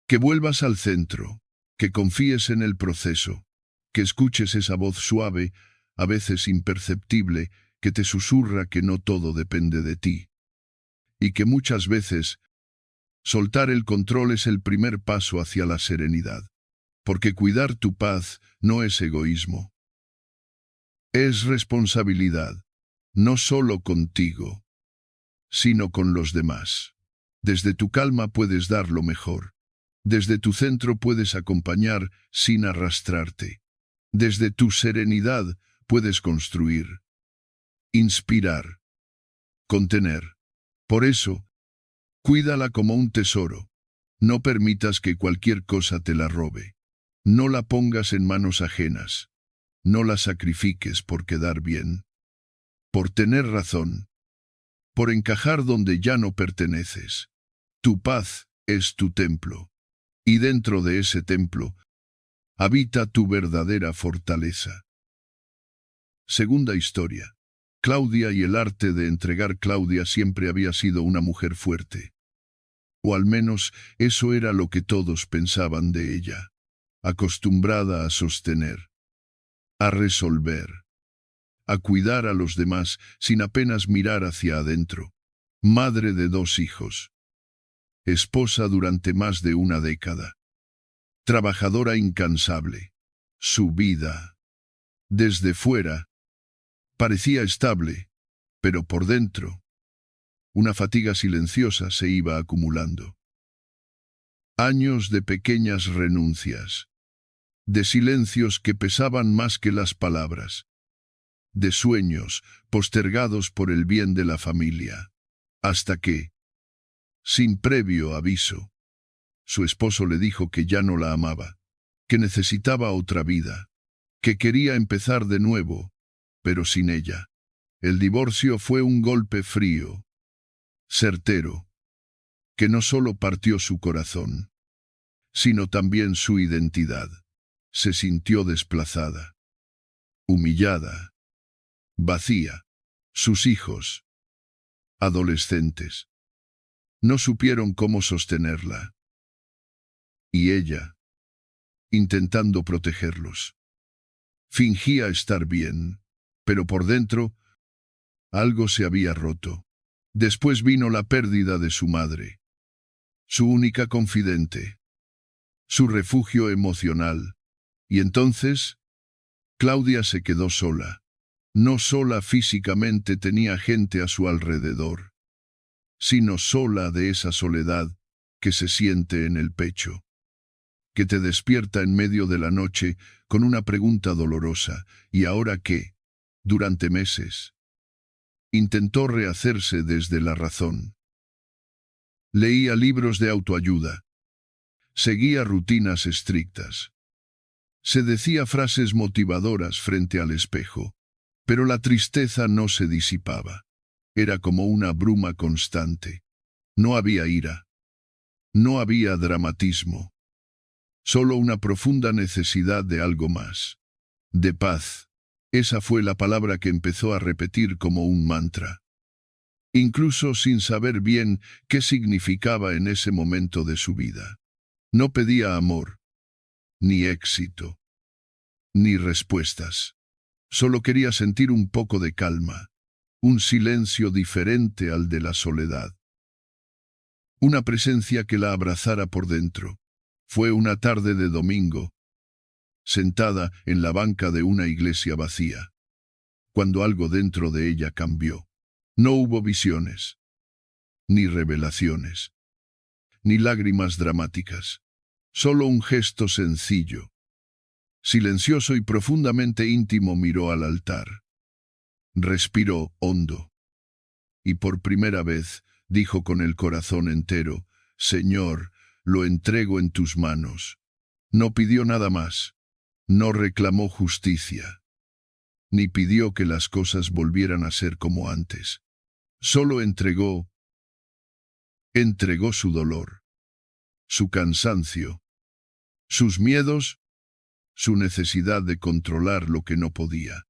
que vuelvas al centro, que confíes en el proceso, que escuches esa voz suave, a veces imperceptible, que te susurra que no todo depende de ti. Y que muchas veces soltar el control es el primer paso hacia la serenidad. Porque cuidar tu paz no es egoísmo. Es responsabilidad, no solo contigo, sino con los demás. Desde tu calma puedes dar lo mejor. Desde tu centro puedes acompañar sin arrastrarte. Desde tu serenidad puedes construir, inspirar, contener. Por eso, cuídala como un tesoro. No permitas que cualquier cosa te la robe. No la pongas en manos ajenas. No la sacrifiques por quedar bien, por tener razón, por encajar donde ya no perteneces. Tu paz es tu templo, y dentro de ese templo habita tu verdadera fortaleza. Segunda historia. Claudia y el arte de entregar. Claudia siempre había sido una mujer fuerte. O al menos eso era lo que todos pensaban de ella. Acostumbrada a sostener, a resolver, a cuidar a los demás sin apenas mirar hacia adentro. Madre de 2 hijos. Esposa durante más de una década. Trabajadora incansable. Su vida, desde fuera, parecía estable, pero por dentro, una fatiga silenciosa se iba acumulando. Años de pequeñas renuncias, de silencios que pesaban más que las palabras, de sueños postergados por el bien de la familia, hasta que, sin previo aviso, su esposo le dijo que ya no la amaba, que necesitaba otra vida, que quería empezar de nuevo, pero sin ella. El divorcio fue un golpe frío, certero, que no solo partió su corazón, sino también su identidad. Se sintió desplazada, humillada, vacía. Sus hijos, adolescentes, no supieron cómo sostenerla. Y ella, intentando protegerlos, fingía estar bien, pero por dentro, algo se había roto. Después vino la pérdida de su madre, su única confidente, su refugio emocional. Y entonces, Claudia se quedó sola. No sola físicamente, tenía gente a su alrededor, sino sola de esa soledad que se siente en el pecho, que te despierta en medio de la noche con una pregunta dolorosa: ¿y ahora qué? Durante meses intentó rehacerse desde la razón. Leía libros de autoayuda, seguía rutinas estrictas, se decía frases motivadoras frente al espejo, pero la tristeza no se disipaba. Era como una bruma constante. No había ira, no había dramatismo, solo una profunda necesidad de algo más, de paz. Esa fue la palabra que empezó a repetir como un mantra, incluso sin saber bien qué significaba en ese momento de su vida. No pedía amor, ni éxito, ni respuestas. Solo quería sentir un poco de calma, un silencio diferente al de la soledad. Una presencia que la abrazara por dentro. Fue una tarde de domingo, sentada en la banca de una iglesia vacía, cuando algo dentro de ella cambió. No hubo visiones, ni revelaciones, ni lágrimas dramáticas. Solo un gesto sencillo, silencioso y profundamente íntimo. Miró al altar. Respiró hondo. Y por primera vez dijo con el corazón entero: Señor, lo entrego en tus manos. No pidió nada más. No reclamó justicia, ni pidió que las cosas volvieran a ser como antes. Solo entregó su dolor, su cansancio, sus miedos, su necesidad de controlar lo que no podía.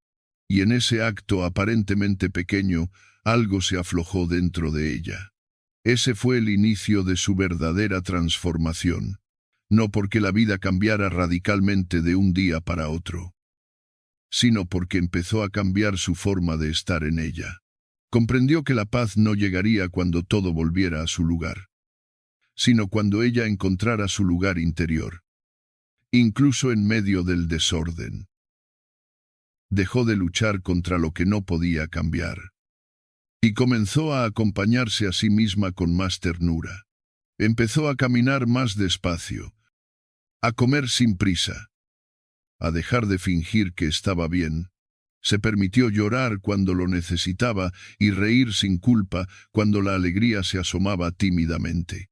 Y en ese acto aparentemente pequeño, algo se aflojó dentro de ella. Ese fue el inicio de su verdadera transformación. No porque la vida cambiara radicalmente de un día para otro, sino porque empezó a cambiar su forma de estar en ella. Comprendió que la paz no llegaría cuando todo volviera a su lugar, sino cuando ella encontrara su lugar interior, incluso en medio del desorden. Dejó de luchar contra lo que no podía cambiar, y comenzó a acompañarse a sí misma con más ternura. Empezó a caminar más despacio, a comer sin prisa, a dejar de fingir que estaba bien. Se permitió llorar cuando lo necesitaba y reír sin culpa cuando la alegría se asomaba tímidamente.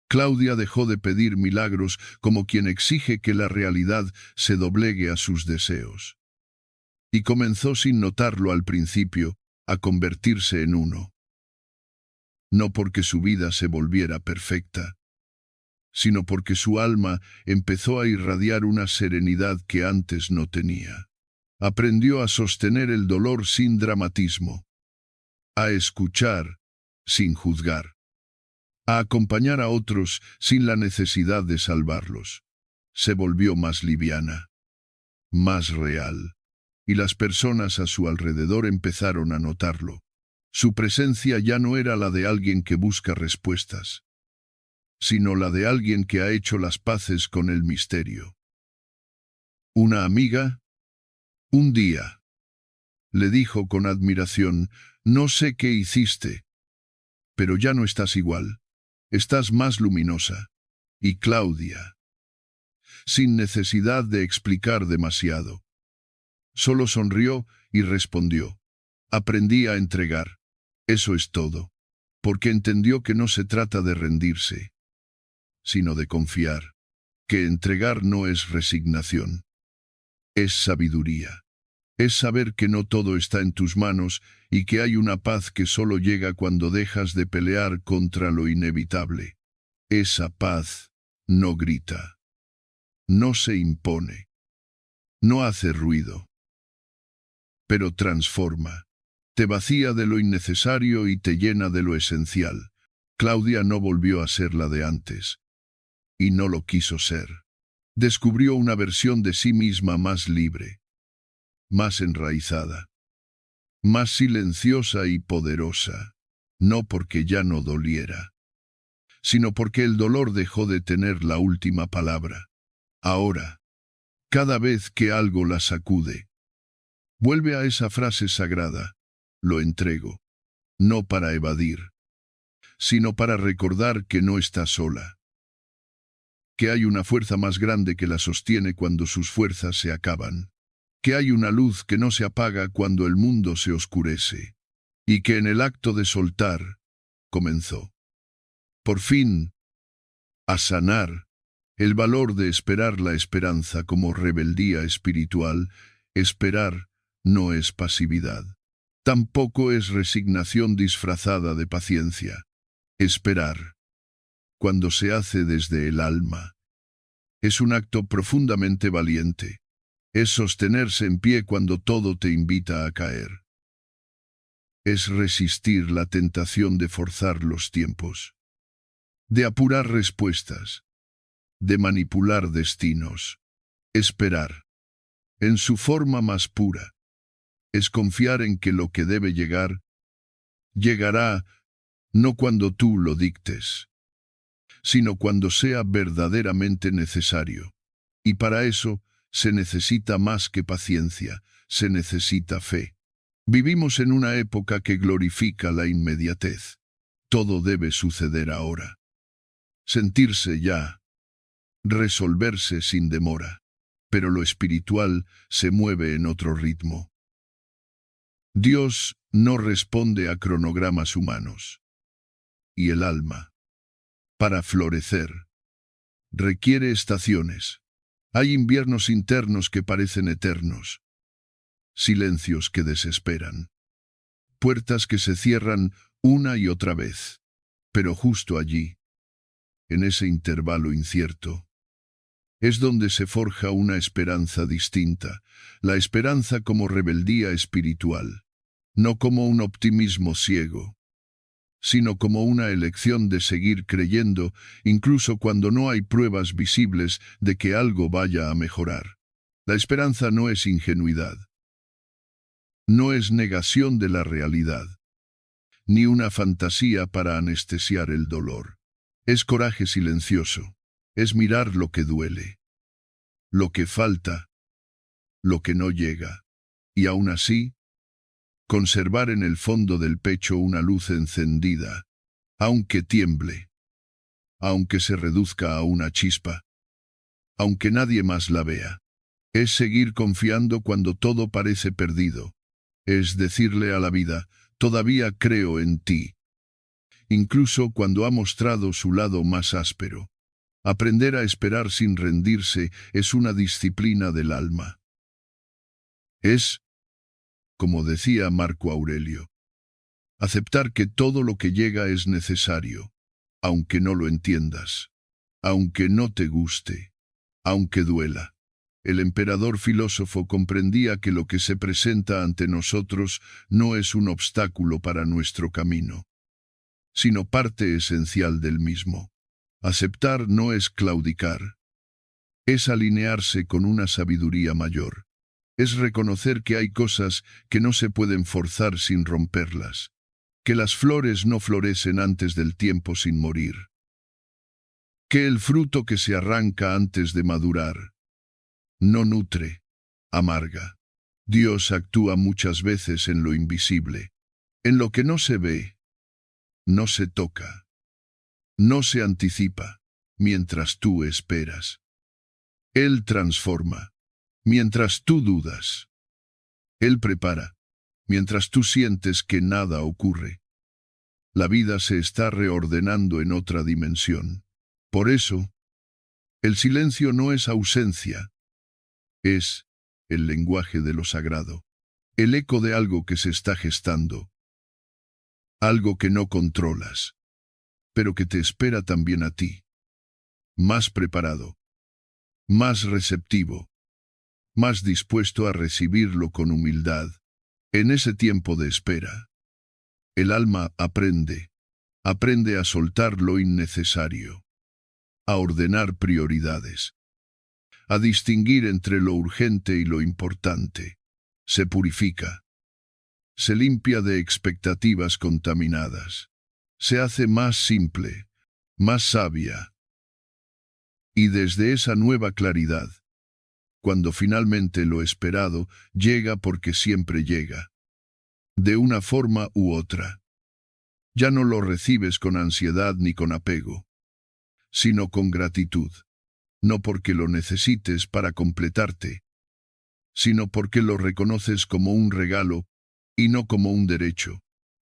Claudia dejó de pedir milagros como quien exige que la realidad se doblegue a sus deseos. Y comenzó sin notarlo al principio a convertirse en uno. No porque su vida se volviera perfecta, sino porque su alma empezó a irradiar una serenidad que antes no tenía. Aprendió a sostener el dolor sin dramatismo, a escuchar sin juzgar, a acompañar a otros sin la necesidad de salvarlos. Se volvió más liviana, más real, y las personas a su alrededor empezaron a notarlo. Su presencia ya no era la de alguien que busca respuestas, sino la de alguien que ha hecho las paces con el misterio. Una amiga, un día, le dijo con admiración: «No sé qué hiciste, pero ya no estás igual. Estás más luminosa». Y Claudia, sin necesidad de explicar demasiado, solo sonrió y respondió: «Aprendí a entregar. Eso es todo». Porque entendió que no se trata de rendirse, sino de confiar, que entregar no es resignación, es sabiduría. Es saber que no todo está en tus manos y que hay una paz que solo llega cuando dejas de pelear contra lo inevitable. Esa paz no grita, no se impone, no hace ruido, pero transforma. Te vacía de lo innecesario y te llena de lo esencial. Claudia no volvió a ser la de antes, y no lo quiso ser. Descubrió una versión de sí misma más libre, más enraizada, más silenciosa y poderosa, no porque ya no doliera, sino porque el dolor dejó de tener la última palabra. Ahora, cada vez que algo la sacude, vuelve a esa frase sagrada: lo entrego, no para evadir, sino para recordar que no está sola, que hay una fuerza más grande que la sostiene cuando sus fuerzas se acaban, que hay una luz que no se apaga cuando el mundo se oscurece, y que en el acto de soltar, comenzó, por fin, a sanar el valor de esperar la esperanza como rebeldía espiritual. Esperar no es pasividad, tampoco es resignación disfrazada de paciencia. Esperar, cuando se hace desde el alma, es un acto profundamente valiente. Es sostenerse en pie cuando todo te invita a caer. Es resistir la tentación de forzar los tiempos, de apurar respuestas, de manipular destinos. Esperar, en su forma más pura, es confiar en que lo que debe llegar, llegará, no cuando tú lo dictes, sino cuando sea verdaderamente necesario. Y para eso se necesita más que paciencia, se necesita fe. Vivimos en una época que glorifica la inmediatez. Todo debe suceder ahora. Sentirse ya, resolverse sin demora. Pero lo espiritual se mueve en otro ritmo. Dios no responde a cronogramas humanos. Y el alma, para florecer, requiere estaciones. Hay inviernos internos que parecen eternos, silencios que desesperan, puertas que se cierran una y otra vez. Pero justo allí, en ese intervalo incierto, es donde se forja una esperanza distinta, la esperanza como rebeldía espiritual, no como un optimismo ciego, sino como una elección de seguir creyendo, incluso cuando no hay pruebas visibles de que algo vaya a mejorar. La esperanza no es ingenuidad, no es negación de la realidad, ni una fantasía para anestesiar el dolor. Es coraje silencioso, es mirar lo que duele, lo que falta, lo que no llega, y aún así, conservar en el fondo del pecho una luz encendida, aunque tiemble. aunque se reduzca a una chispa, aunque nadie más la vea. Es seguir confiando cuando todo parece perdido. Es decirle a la vida, todavía creo en ti, incluso cuando ha mostrado su lado más áspero. Aprender a esperar sin rendirse es una disciplina del alma. Es, como decía Marco Aurelio, aceptar que todo lo que llega es necesario, aunque no lo entiendas, aunque no te guste, aunque duela. El emperador filósofo comprendía que lo que se presenta ante nosotros no es un obstáculo para nuestro camino, sino parte esencial del mismo. Aceptar no es claudicar, es alinearse con una sabiduría mayor. Es reconocer que hay cosas que no se pueden forzar sin romperlas, que las flores no florecen antes del tiempo sin morir, que el fruto que se arranca antes de madurar no nutre, amarga. Dios actúa muchas veces en lo invisible, en lo que no se ve, no se toca, no se anticipa, mientras tú esperas. Él transforma, mientras tú dudas. Él prepara, mientras tú sientes que nada ocurre. La vida se está reordenando en otra dimensión. Por eso, el silencio no es ausencia, es el lenguaje de lo sagrado, el eco de algo que se está gestando, algo que no controlas, pero que te espera también a ti, más preparado, más receptivo, más dispuesto a recibirlo con humildad. En ese tiempo de espera, el alma aprende a soltar lo innecesario, a ordenar prioridades, a distinguir entre lo urgente y lo importante. Se purifica, se limpia de expectativas contaminadas, se hace más simple, más sabia. Y desde esa nueva claridad, cuando finalmente lo esperado llega porque siempre llega, de una forma u otra, ya no lo recibes con ansiedad ni con apego, sino con gratitud, no porque lo necesites para completarte, sino porque lo reconoces como un regalo y no como un derecho.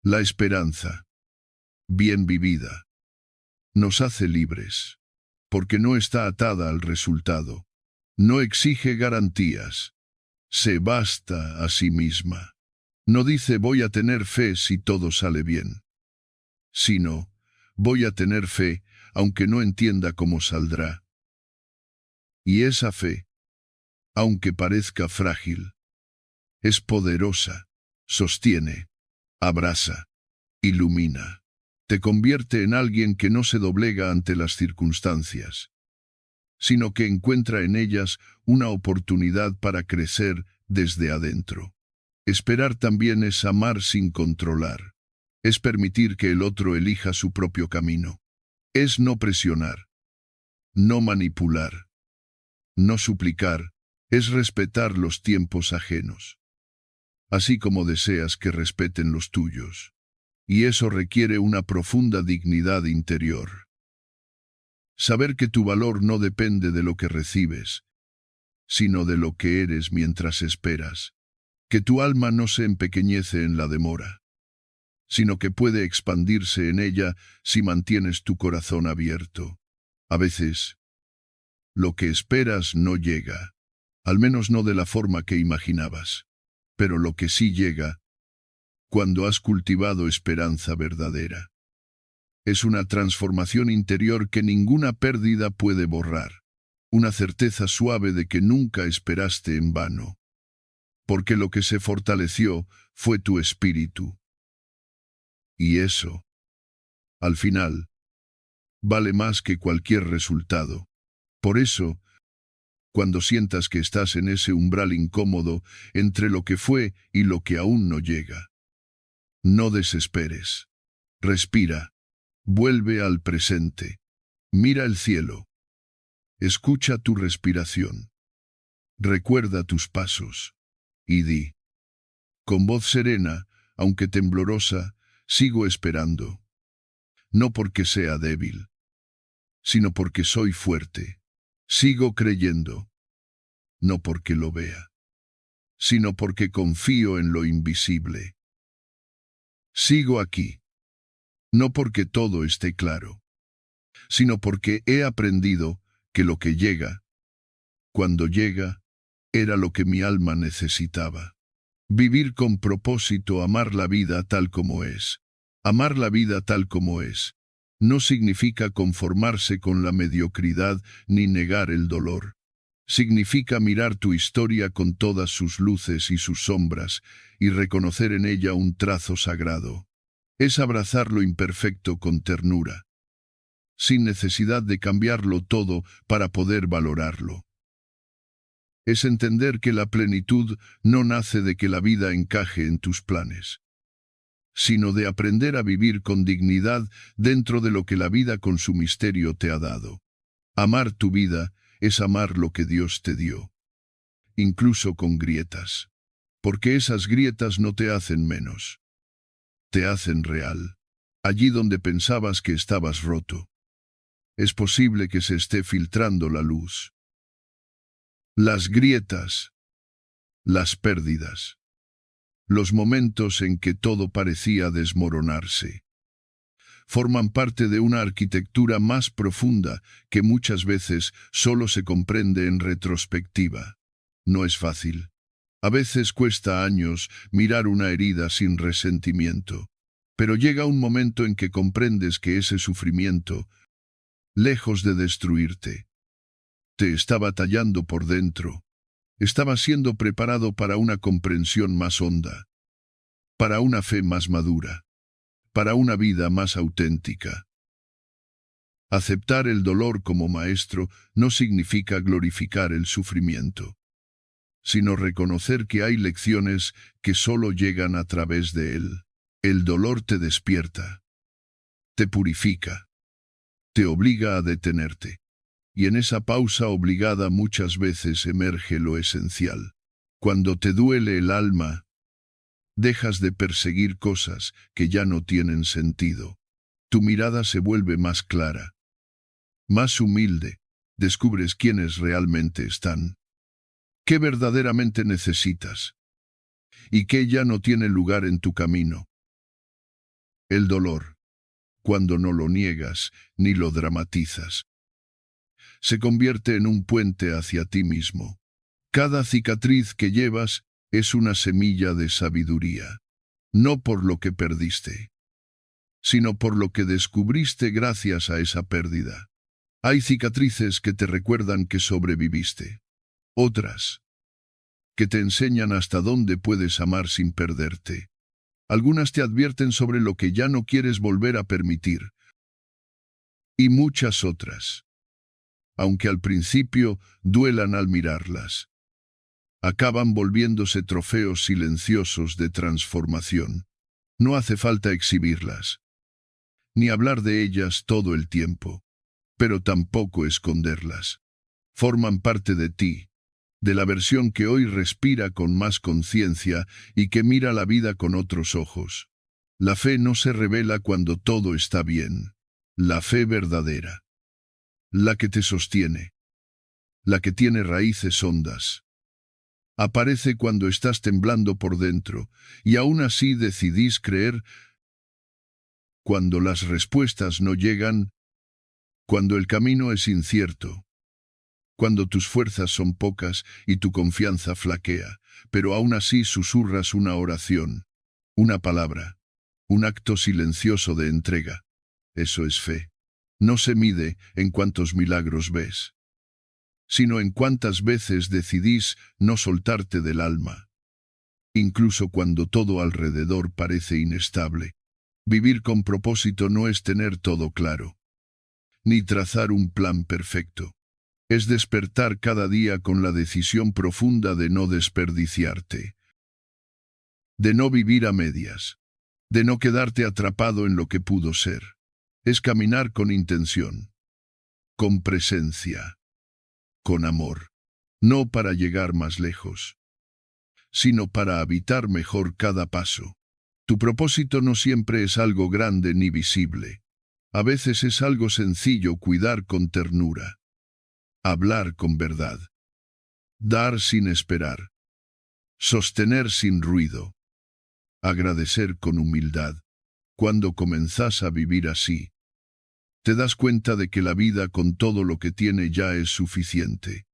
La esperanza, bien vivida, nos hace libres, porque no está atada al resultado, no exige garantías, se basta a sí misma. No dice voy a tener fe si todo sale bien, sino voy a tener fe aunque no entienda cómo saldrá. Y esa fe, aunque parezca frágil, es poderosa, sostiene, abraza, ilumina, te convierte en alguien que no se doblega ante las circunstancias, sino que encuentra en ellas una oportunidad para crecer desde adentro. Esperar también es amar sin controlar, es permitir que el otro elija su propio camino, es no presionar, no manipular, no suplicar, es respetar los tiempos ajenos, así como deseas que respeten los tuyos. Y eso requiere una profunda dignidad interior. Saber que tu valor no depende de lo que recibes, sino de lo que eres mientras esperas. Que tu alma no se empequeñece en la demora, sino que puede expandirse en ella si mantienes tu corazón abierto. A veces, lo que esperas no llega, al menos no de la forma que imaginabas, pero lo que sí llega, cuando has cultivado esperanza verdadera, es una transformación interior que ninguna pérdida puede borrar, una certeza suave de que nunca esperaste en vano, porque lo que se fortaleció fue tu espíritu. Y eso, al final, vale más que cualquier resultado. Por eso, cuando sientas que estás en ese umbral incómodo entre lo que fue y lo que aún no llega, no desesperes. Respira. Vuelve al presente. Mira el cielo. Escucha tu respiración. Recuerda tus pasos. Y di, con voz serena, aunque temblorosa, sigo esperando. No porque sea débil, sino porque soy fuerte. Sigo creyendo, no porque lo vea, sino porque confío en lo invisible. Sigo aquí, no porque todo esté claro, sino porque he aprendido que lo que llega, cuando llega, era lo que mi alma necesitaba. Vivir con propósito, amar la vida tal como es. Amar la vida tal como es. No significa conformarse con la mediocridad ni negar el dolor. Significa mirar tu historia con todas sus luces y sus sombras y reconocer en ella un trazo sagrado. Es abrazar lo imperfecto con ternura, sin necesidad de cambiarlo todo para poder valorarlo. Es entender que la plenitud no nace de que la vida encaje en tus planes, sino de aprender a vivir con dignidad dentro de lo que la vida con su misterio te ha dado. Amar tu vida es amar lo que Dios te dio, incluso con grietas, porque esas grietas no te hacen menos, te hacen real. Allí donde pensabas que estabas roto, es posible que se esté filtrando la luz. Las grietas, las pérdidas, los momentos en que todo parecía desmoronarse, forman parte de una arquitectura más profunda que muchas veces solo se comprende en retrospectiva. No es fácil. A veces cuesta años mirar una herida sin resentimiento, pero llega un momento en que comprendes que ese sufrimiento, lejos de destruirte, te estaba tallando por dentro. Estaba siendo preparado para una comprensión más honda, para una fe más madura, para una vida más auténtica. Aceptar el dolor como maestro no significa glorificar el sufrimiento, sino reconocer que hay lecciones que solo llegan a través de él. El dolor te despierta, te purifica, te obliga a detenerte. Y en esa pausa obligada muchas veces emerge lo esencial. Cuando te duele el alma, dejas de perseguir cosas que ya no tienen sentido. Tu mirada se vuelve más clara, más humilde. Descubres quiénes realmente están, qué verdaderamente necesitas, y qué ya no tiene lugar en tu camino. El dolor, cuando no lo niegas ni lo dramatizas, se convierte en un puente hacia ti mismo. Cada cicatriz que llevas es una semilla de sabiduría, no por lo que perdiste, sino por lo que descubriste gracias a esa pérdida. Hay cicatrices que te recuerdan que sobreviviste, otras que te enseñan hasta dónde puedes amar sin perderte. Algunas te advierten sobre lo que ya no quieres volver a permitir, y muchas otras, aunque al principio duelan al mirarlas, acaban volviéndose trofeos silenciosos de transformación. No hace falta exhibirlas, ni hablar de ellas todo el tiempo, pero tampoco esconderlas. Forman parte de ti, de la versión que hoy respira con más conciencia y que mira la vida con otros ojos. La fe no se revela cuando todo está bien. La fe verdadera, la que te sostiene, la que tiene raíces hondas, aparece cuando estás temblando por dentro, y aún así decidís creer. Cuando las respuestas no llegan, cuando el camino es incierto, cuando tus fuerzas son pocas y tu confianza flaquea, pero aún así susurras una oración, una palabra, un acto silencioso de entrega. Eso es fe. No se mide en cuántos milagros ves, sino en cuántas veces decidís no soltarte del alma, incluso cuando todo alrededor parece inestable. Vivir con propósito no es tener todo claro, ni trazar un plan perfecto. Es despertar cada día con la decisión profunda de no desperdiciarte, de no vivir a medias, de no quedarte atrapado en lo que pudo ser. Es caminar con intención, con presencia, con amor, no para llegar más lejos, sino para habitar mejor cada paso. Tu propósito no siempre es algo grande ni visible. A veces es algo sencillo cuidar con ternura, hablar con verdad, dar sin esperar, sostener sin ruido, agradecer con humildad. Cuando comenzás a vivir así, te das cuenta de que la vida con todo lo que tiene ya es suficiente,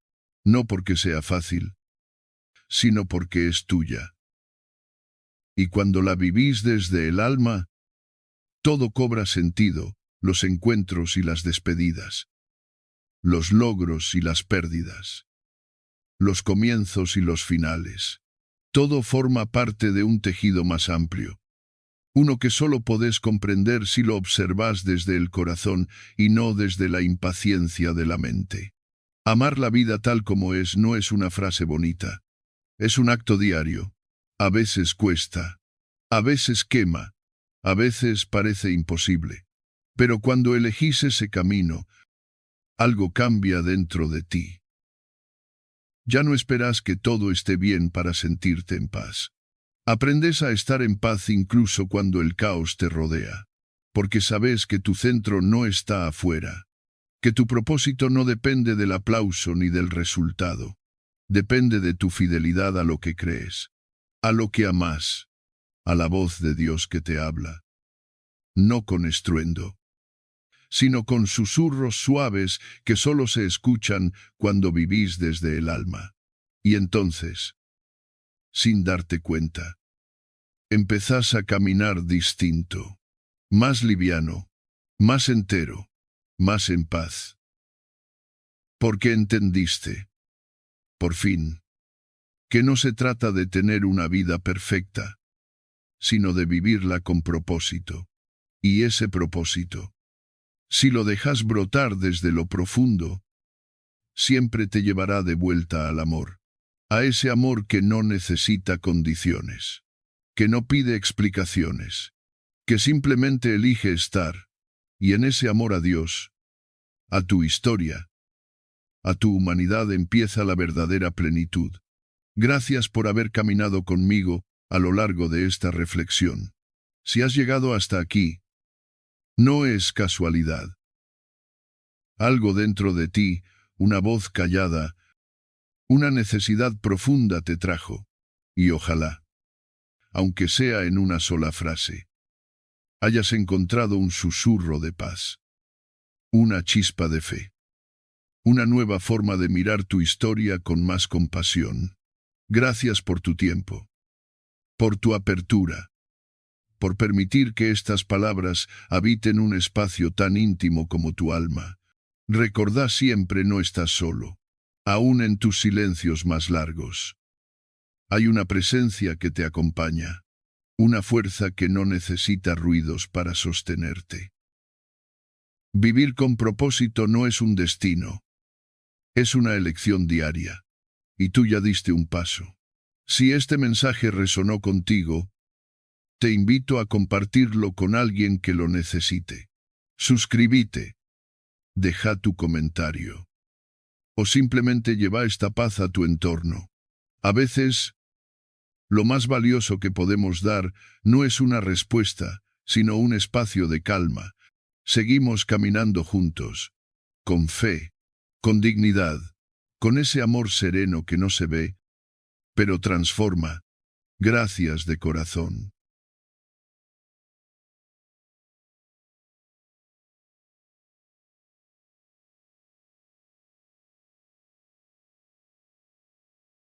no porque sea fácil, sino porque es tuya. Y cuando la vivís desde el alma, todo cobra sentido, los encuentros y las despedidas, los logros y las pérdidas, los comienzos y los finales. Todo forma parte de un tejido más amplio, uno que solo podés comprender si lo observás desde el corazón y no desde la impaciencia de la mente. Amar la vida tal como es no es una frase bonita, es un acto diario. A veces cuesta, a veces quema, a veces parece imposible. Pero cuando elegís ese camino, algo cambia dentro de ti. Ya no esperas que todo esté bien para sentirte en paz. Aprendes a estar en paz incluso cuando el caos te rodea, porque sabes que tu centro no está afuera, que tu propósito no depende del aplauso ni del resultado, depende de tu fidelidad a lo que crees, a lo que amas, a la voz de Dios que te habla, no con estruendo, sino con susurros suaves que solo se escuchan cuando vivís desde el alma. Y entonces, sin darte cuenta, empezás a caminar distinto, más liviano, más entero, más en paz. Porque entendiste, por fin, que no se trata de tener una vida perfecta, sino de vivirla con propósito. Y ese propósito, si lo dejas brotar desde lo profundo, siempre te llevará de vuelta al amor, a ese amor que no necesita condiciones, que no pide explicaciones, que simplemente elige estar, y en ese amor a Dios, a tu historia, a tu humanidad empieza la verdadera plenitud. Gracias por haber caminado conmigo a lo largo de esta reflexión. Si has llegado hasta aquí, no es casualidad. Algo dentro de ti, una voz callada, una necesidad profunda te trajo, y ojalá, aunque sea en una sola frase, hayas encontrado un susurro de paz, una chispa de fe, una nueva forma de mirar tu historia con más compasión. Gracias por tu tiempo, por tu apertura, por permitir que estas palabras habiten un espacio tan íntimo como tu alma. Recordá siempre no estás solo, aún en tus silencios más largos. Hay una presencia que te acompaña, una fuerza que no necesita ruidos para sostenerte. Vivir con propósito no es un destino, es una elección diaria, y tú ya diste un paso. Si este mensaje resonó contigo, te invito a compartirlo con alguien que lo necesite. Suscríbete, deja tu comentario, o simplemente lleva esta paz a tu entorno. A veces, lo más valioso que podemos dar no es una respuesta, sino un espacio de calma. Seguimos caminando juntos, con fe, con dignidad, con ese amor sereno que no se ve, pero transforma. Gracias de corazón.